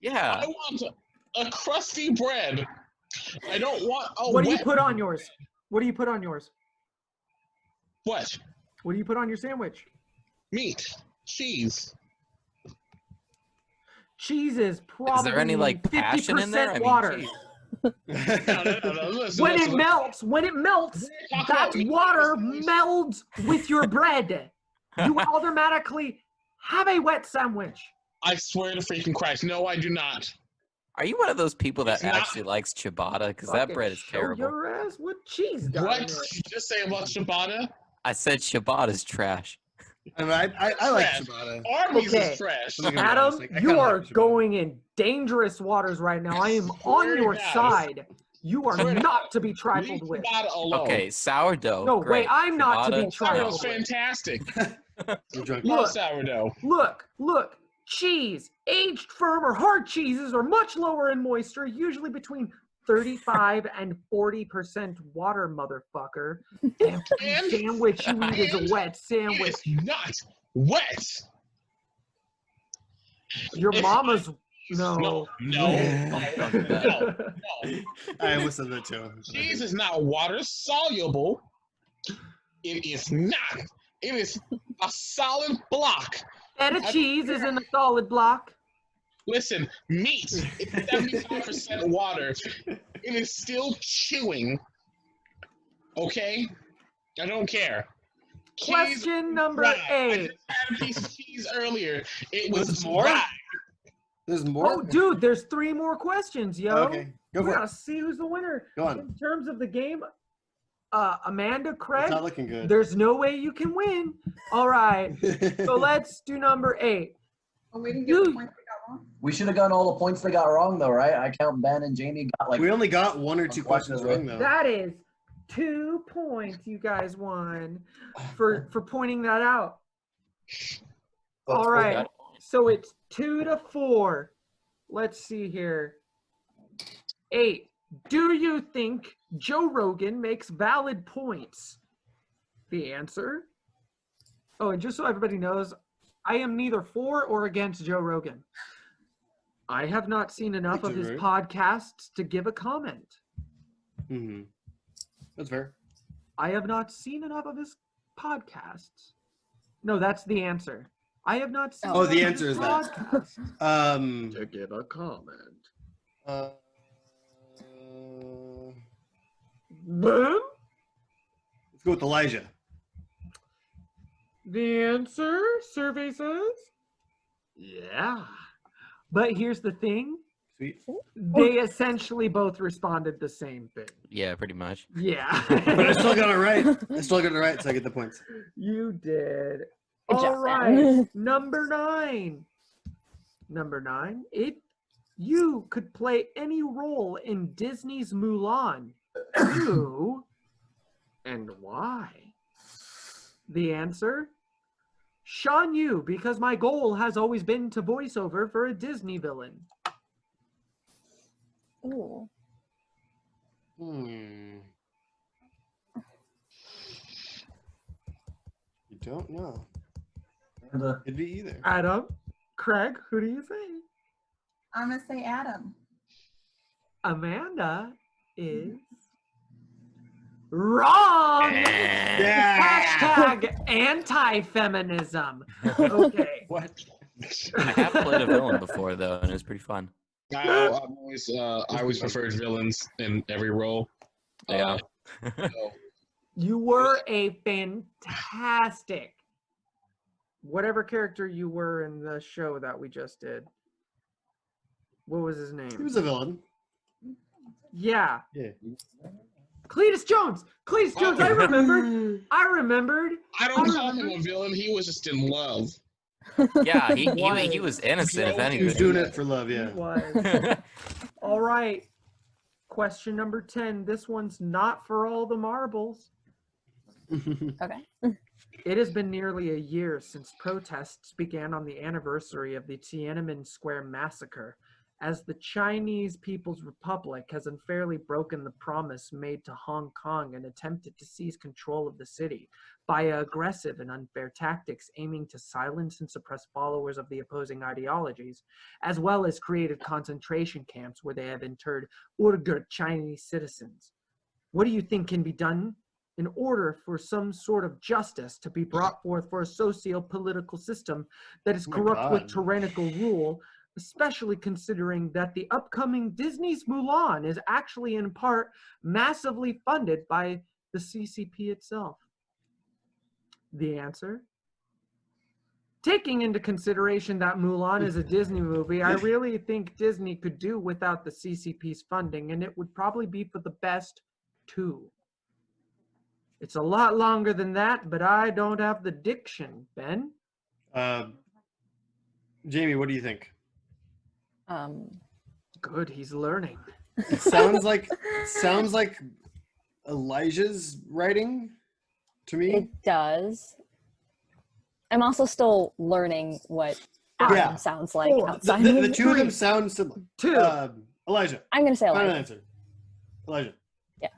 Yeah. I want a crusty bread. I don't want a What do you wet... put on yours? What do you put on yours? What? What do you put on your sandwich? Meat. Cheese. Cheese is probably Is there any, like, passion in there? I 50% mean, water. geez. No, listen, When listen. it melts, that water melds with your bread. You automatically have a wet sandwich. I swear to freaking Christ. No, I do not. Are you one of those people that It's not- actually likes ciabatta? Because that Fucking bread is show terrible. your ass what cheese got What in did it. you just say about ciabatta? I said ciabatta's trash. I mean, I like Trash. ciabatta. Arby's Okay. is trash. Let me be honest, Adam, like, I you kinda are like ciabatta. going in dangerous waters right now. I am on Swear to your God. side. You are Swear to not God. to be Leave trifled with. ciabatta alone. Okay, sourdough. No, great. wait, I'm not to be Ciabatta, trifled Sourdough's with. fantastic. You're drunk. Love sourdough. Look. Cheese, aged firm or hard cheeses are much lower in moisture, usually between 35 and 40% water, motherfucker. Every sandwich you eat is a wet sandwich. It's not wet. Your mama's no. I almost said that too. Cheese is not water soluble. It is not. It is a solid block. Feta cheese is in a solid block. Listen, meat is 75% water. It is still chewing. Okay? I don't care. Question number 8. I just had a piece of cheese earlier. It was more? dry. There's more? Oh, dude, there's 3 more questions, yo. Okay, go for we it. gotta see who's the winner. Go on. In terms of the game, Amanda, Craig, It's not looking good. there's no way you can win. All right, so let's do number 8. Well, we didn't get the points we got wrong. We should have gotten all the points they got wrong, though, right? I count Ben and Jamie got like. We only got 1 or 2 questions wrong, though. That is 2 points you guys won for pointing that out. All right, so it's 2-4. Let's see here. 8. Do you think Joe Rogan makes valid points? The answer. Oh, and just so everybody knows, I am neither for or against Joe Rogan. I have not seen enough of his podcasts to give a comment. Mm-hmm. That's fair. I have not seen enough of his podcasts. No, that's the answer. I have not seen. Oh, the enough answer of is his that. podcasts. To give a comment. Boom. Let's go with Elijah. The answer, survey says, yeah. But here's the thing. Sweet. They essentially both responded the same thing. Yeah, pretty much. Yeah. But I still got it right. So I get the points. You did. Good All job, right. man. Number 9. Number 9. If you could play any role in Disney's Mulan, who and why? The answer? Sean Yu, because my goal has always been to voice over for a Disney villain. Ooh. You don't know. It'd be either. Adam, Craig, who do you think? I'm gonna say Adam. Amanda is wrong. Hashtag anti-feminism. Okay. What? I have played a villain before though, and it was pretty fun. I always preferred villains in every role. Yeah. You were a fantastic whatever character you were in the show that we just did. What was his name? He was a villain. Yeah. Yeah. Cletus Jones. Cletus Jones. I remembered. I don't call him a villain. He was just in love. Yeah, he was innocent, if anything. He was doing it for love, yeah. He was. All right. Question number 10. This one's not for all the marbles. Okay. It has been nearly a year since protests began on the anniversary of the Tiananmen Square massacre, as the Chinese People's Republic has unfairly broken the promise made to Hong Kong and attempted to seize control of the city by aggressive and unfair tactics aiming to silence and suppress followers of the opposing ideologies, as well as created concentration camps where they have interred Uyghur Chinese citizens. What do you think can be done in order for some sort of justice to be brought forth for a socio-political system that is corrupt with tyrannical rule, especially considering that the upcoming Disney's Mulan is actually in part massively funded by the CCP itself? The answer? Taking into consideration that Mulan is a Disney movie, I really think Disney could do without the CCP's funding, and it would probably be for the best too. It's a lot longer than that, but I don't have the diction, Ben. Jamie, what do you think? Good, he's learning. It sounds like Elijah's writing to me. It does. I'm also still learning what Adam sounds like outside. The two of them sound similar. Elijah. I'm going to say Elijah. Final answer. Elijah. Yeah.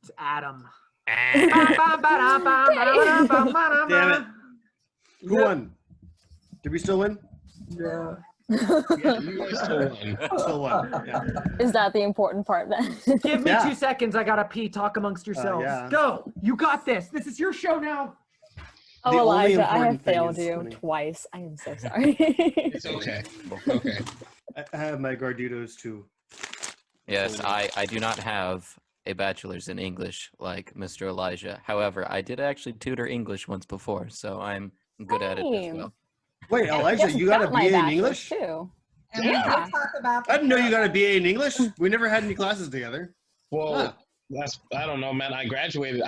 It's Adam. Damn it. Who won? Did we still win? Yeah. Yeah, you guys still win. Still won. Yeah. Is that the important part then? Give me 2 seconds. I gotta pee. Talk amongst yourselves. yeah. Go. You got this. This is your show now. Oh, The only Elijah, I have important thing failed is you winning. twice. I am so sorry. It's okay. Okay. I have my Gardudos too. Yes, I do not have a bachelor's in English like Mr. Elijah. However, I did actually tutor English once before, so I'm good at it as Same. well. Wait, Elijah, you got a my BA in bachelor's English? too. And we Yeah. can talk about I didn't know you got a BA in English. We never had any classes together. Well, Huh. I don't know, man. I graduated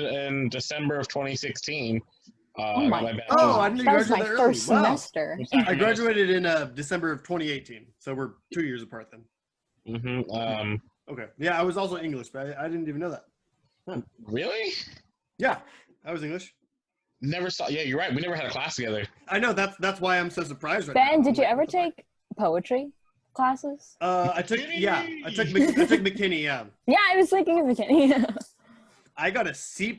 in December of 2016. Oh I got my- my Oh, bachelor's. I didn't know you That was my graduated early. first Wow. semester. I graduated in December of 2018, so we're 2 years apart then. Mm-hmm. Okay. Yeah, I was also English, but I didn't even know that. Really? Yeah, I was English. Never saw. Yeah, you're right. We never had a class together. I know that's why I'm so surprised right now. Ben, did you I'm ever like, what the fuck? take poetry classes? I took McKinney. Yeah, Yeah, I was thinking of McKinney. I got a C+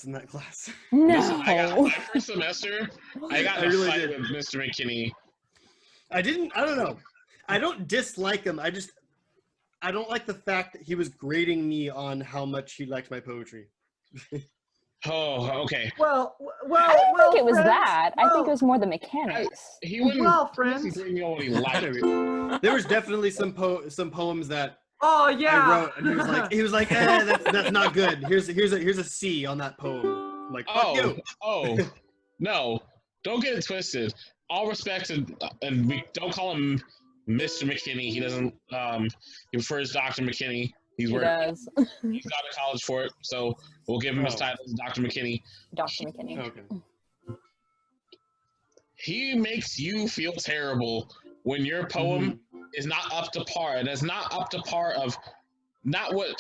in that class. Listen, I got No. my first semester. I got I in a really fight did. with Mr. McKinney. I don't know. I don't dislike him. I don't like the fact that he was grading me on how much he liked my poetry. Oh, okay. Well, I don't think it was friends, that. I think it was more the mechanics. He wouldn't. Well, he wasn't friends. grading me on what he liked. There was definitely some poems that Oh yeah. I wrote, and he was like, that's not good. Here's a C on that poem. I'm like, fuck you. Oh, no! Don't get it twisted. All respect to, and we don't call him Mr. McKinney. He doesn't. He prefers Dr. McKinney. He does. He's gone to college for it, so we'll give him his title as Dr. McKinney. Dr. McKinney. Okay. He makes you feel terrible when your poem is not up to par, and it's not up to par of not what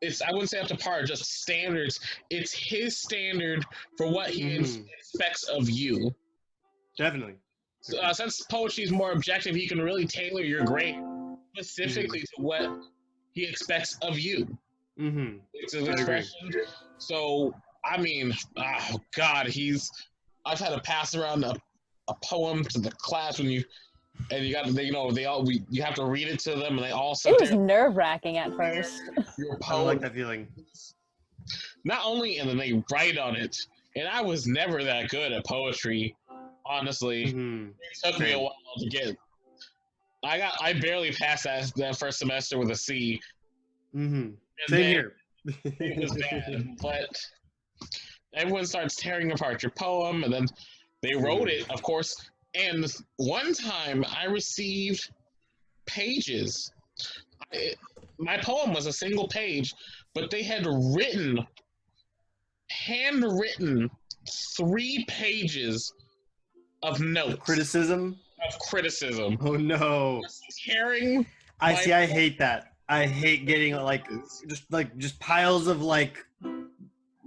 it's. I wouldn't say up to par, just standards. It's his standard for what he expects of you. Definitely. Since poetry is more objective, he can really tailor your grade specifically to what he expects of you. Mm-hmm. It's an expression. So I mean, oh God, I've had to pass around a poem to the class when you got to, you have to read it to them, and they all sit It was there. nerve-wracking at first. Your I poem. don't like that feeling. Not only, and then they write on it, and I was never that good at poetry, honestly. Mm-hmm. It took me a while to get. I barely passed that first semester with a C. Mm-hmm. And Same then here. It was bad, but everyone starts tearing apart your poem, and then they wrote it, of course. And one time I received pages. My poem was a single page, but they had handwritten 3 pages of notes. Criticism? Of criticism. Oh no. Tearing. I my- hate that. I hate getting just piles of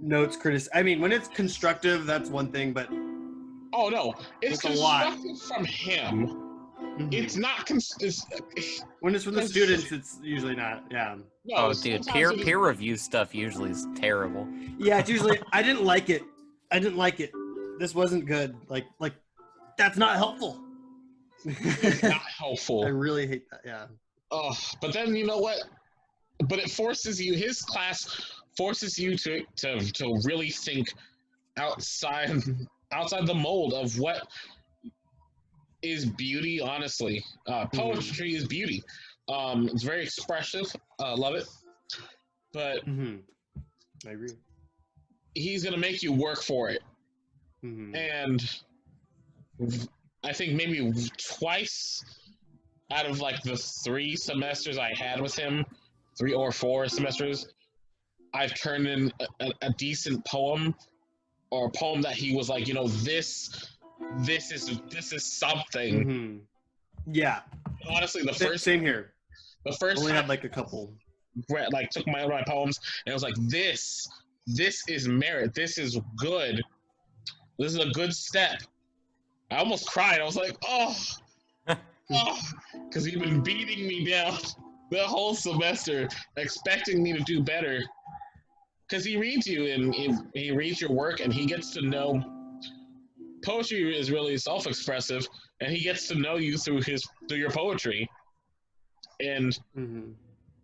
notes I mean, when it's constructive, that's one thing, but Oh no, it's a lot. constructed from him. It's not. When it's from the students, it's usually not. Yeah. No, Oh, dude, sometimes it is- peer review stuff usually is terrible. Yeah, it's usually I didn't like it. This wasn't good. Like that's not helpful. It's not helpful. I really hate that. Yeah. Oh, but then you know what? But it forces you. His class forces you to really think outside the mold of what is beauty. Honestly, poetry is beauty. It's very expressive. Love it. But I agree. He's gonna make you work for it. And I think maybe twice out of the 3 semesters I had with him, 3 or 4 semesters, I've turned in a decent poem, or a poem that he was like, this is something. Yeah. Honestly, Same here. The first only time, had a couple. took my poems and I was like, this is merit. This is good. This is a good step. I almost cried. I was like, oh, because he'd been beating me down the whole semester, expecting me to do better. Because he reads you and he reads your work and he gets to know. Poetry is really self-expressive, and he gets to know you through your poetry, and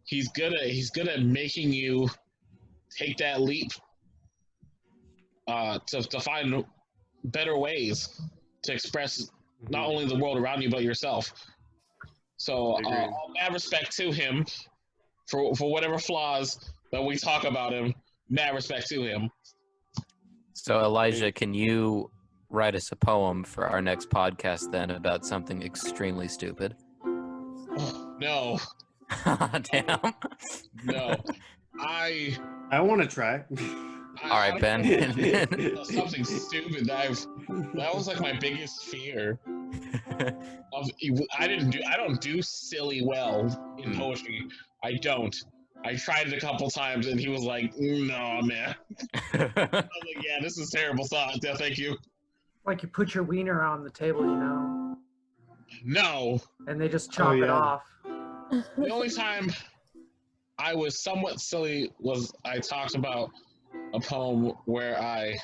he's good at making you take that leap to find better ways to express not only the world around you but yourself. So all mad respect to him for whatever flaws that we talk about him. Mad respect to him. So Elijah, can you write us a poem for our next podcast then about something extremely stupid? Oh, no. Damn. No. I want to try. All right, Ben. Something stupid. That was like my biggest fear. I don't do silly well in poetry. I don't. I tried it a couple times and he was like, no, man. I was like, yeah, this is terrible thought. Yeah, thank you. Like you put your wiener on the table, you know? No. And they just chop it off. The only time I was somewhat silly was I talked about a poem where I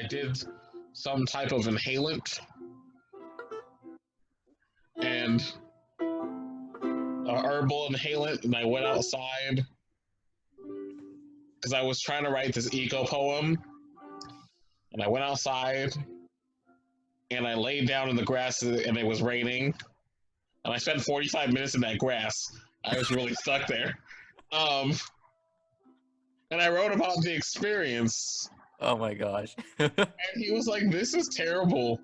did some type of inhalant and a herbal inhalant, and I went outside because I was trying to write this eco poem, and I went outside and I laid down in the grass and it was raining, and I spent 45 minutes in that grass. I was really stuck there. And I wrote about the experience. Oh my gosh. And he was like, this is terrible.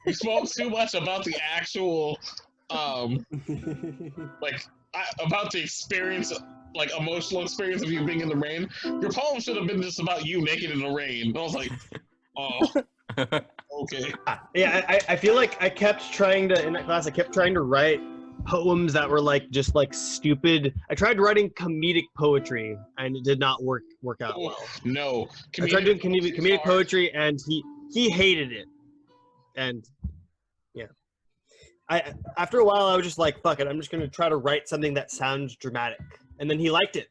You spoke too much about the actual, about the experience, like emotional experience of you being in the rain. Your poem should have been just about you naked in the rain. And I was like, oh, okay. Yeah, I feel like I kept trying to, in that class, I kept trying to write poems that were just stupid. I tried writing comedic poetry and it did not work out well. No. I tried doing comedic poetry and he hated it. And yeah. After a while I was just like, fuck it, I'm just gonna try to write something that sounds dramatic. And then he liked it.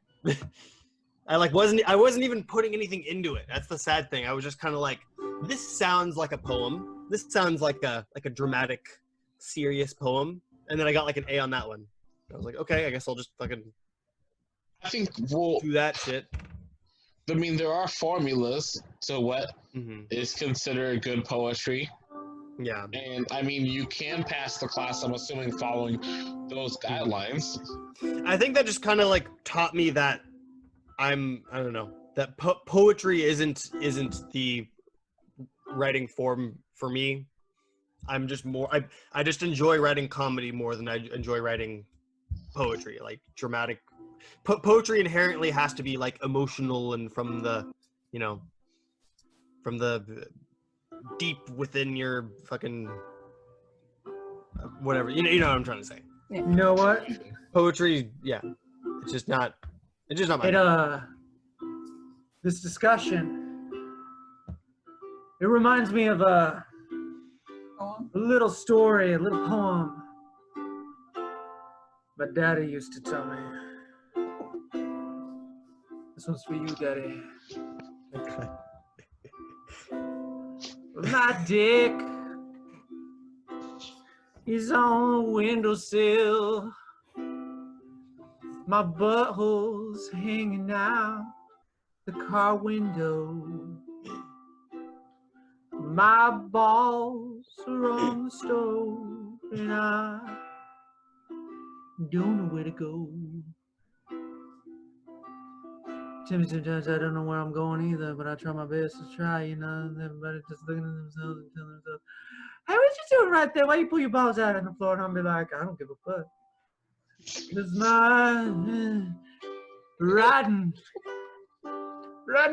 I wasn't even putting anything into it. That's the sad thing. I was just kind of like, this sounds like a poem. This sounds like a dramatic, serious poem. And then I got an A on that one. I was like, okay, I guess I'll just fucking do that shit. I mean, there are formulas to what is considered good poetry. Yeah. And I mean, you can pass the class, I'm assuming, following those guidelines. I think that just kind of taught me that I don't know, that poetry isn't the writing form for me. I'm just more, I just enjoy writing comedy more than I enjoy writing poetry, dramatic. Poetry inherently has to be emotional and from the deep within your fucking whatever. You know what I'm trying to say. You know what? Poetry, yeah. It's just not my this discussion, it reminds me of a little story, a little poem my daddy used to tell me. This one's for you, Daddy. Okay. My dick is on the windowsill. My butthole's hanging out the car window. My balls are on the stove, and I don't know where to go. Sometimes I don't know where I'm going either, but I try my best to try, everybody just looking at themselves and telling themselves, hey, what you doing right there? Why you pull your balls out on the floor? And I'll be like, I don't give a fuck. It's my writing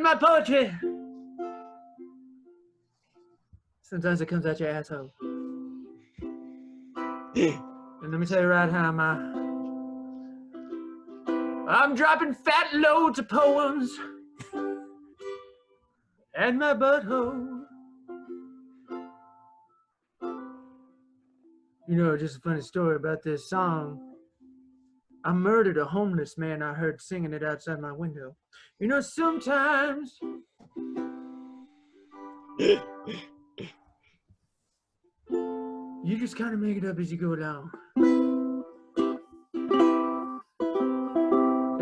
my poetry. Sometimes it comes out your asshole. And let me tell you right how I'm dropping fat loads of poems and my butthole. You know, just a funny story about this song. I murdered a homeless man I heard singing it outside my window. You know, sometimes you just kind of make it up as you go along.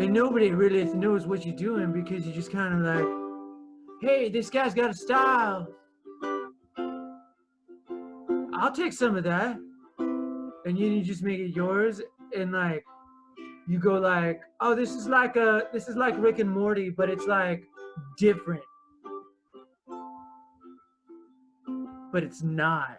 And nobody really knows what you're doing because you're just kind of like, hey, this guy's got a style. I'll take some of that. And you just make it yours. And like, you go like, oh, this is like Rick and Morty, but it's like different. But it's not.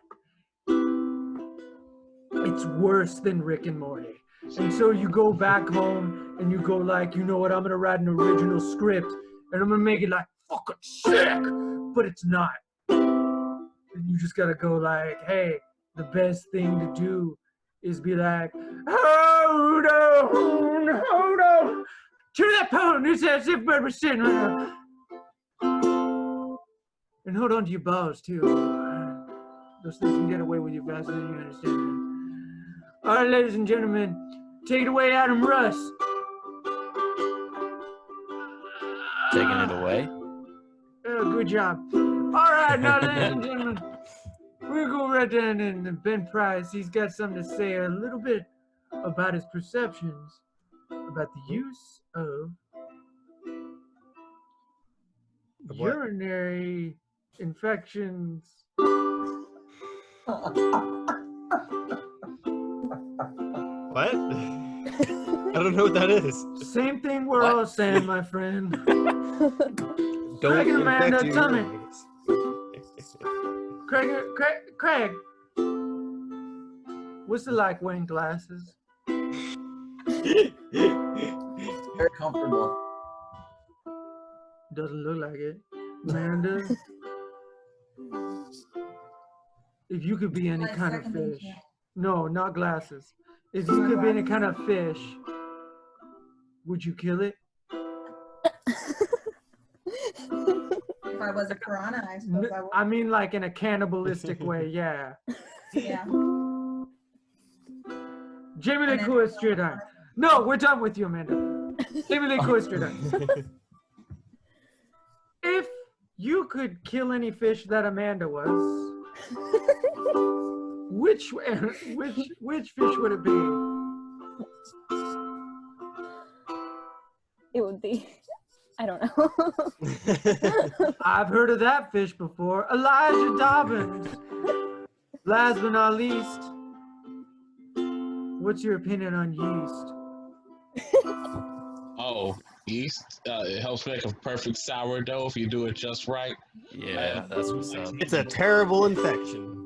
It's worse than Rick and Morty. And so you go back home and you go like, you know what, I'm gonna write an original script and I'm gonna make it like fucking sick, but it's not. And you just gotta go like, hey, the best thing to do is be like, hold on, to that poem, it's as if we're sitting right now. And hold on to your balls too. Those things can get away with you faster than you understand. All right, ladies and gentlemen, take it away, Adam Russ. Taking it away? Oh, good job. All right, now, ladies and gentlemen, we'll go right down to Ben Price. He's got something to say a little bit about his perceptions about the use of urinary infections. What? I don't know what that is. Same thing we're all saying, my friend. Don't Amanda, infect tell me. your Craig, what's it like wearing glasses? Very comfortable. Doesn't look like it. Amanda, if you could be any kind of fish. No, not glasses. If you could be any kind of fish, would you kill it? If I was a piranha, I suppose I would. I mean, like in a cannibalistic way, yeah. Yeah. Jamie Lee Cua-Stridiron. No, we're done with you, Amanda. Jamie Lee Cua-Stridiron. If you could kill any fish that Amanda was, which fish would it be? It would be, I don't know. I've heard of that fish before. Elijah Dobbins. Last but not least, what's your opinion on yeast? Oh, yeast. It helps make a perfect sourdough if you do it just right. Yeah, that's what's up. It's a terrible infection.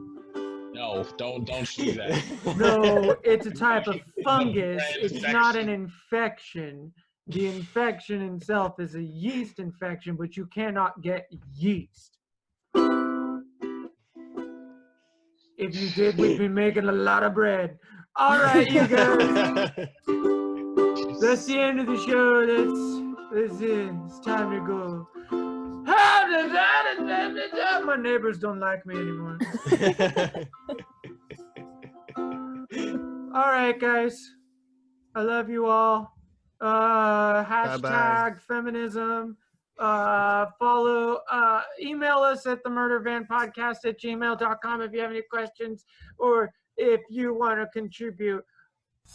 No, don't do that. No, it's a type of fungus. It's not an infection. The infection itself is a yeast infection, but you cannot get yeast. If you did, we'd be making a lot of bread. All right, you guys. That's the end of the show. That's it. It's time to go. My neighbors don't like me anymore. All right, guys. I love you all. Hashtag Bye-bye. feminism. Follow. Email us at themurdervanpodcast@gmail.com if you have any questions or if you want to contribute.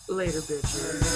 Later, bitches.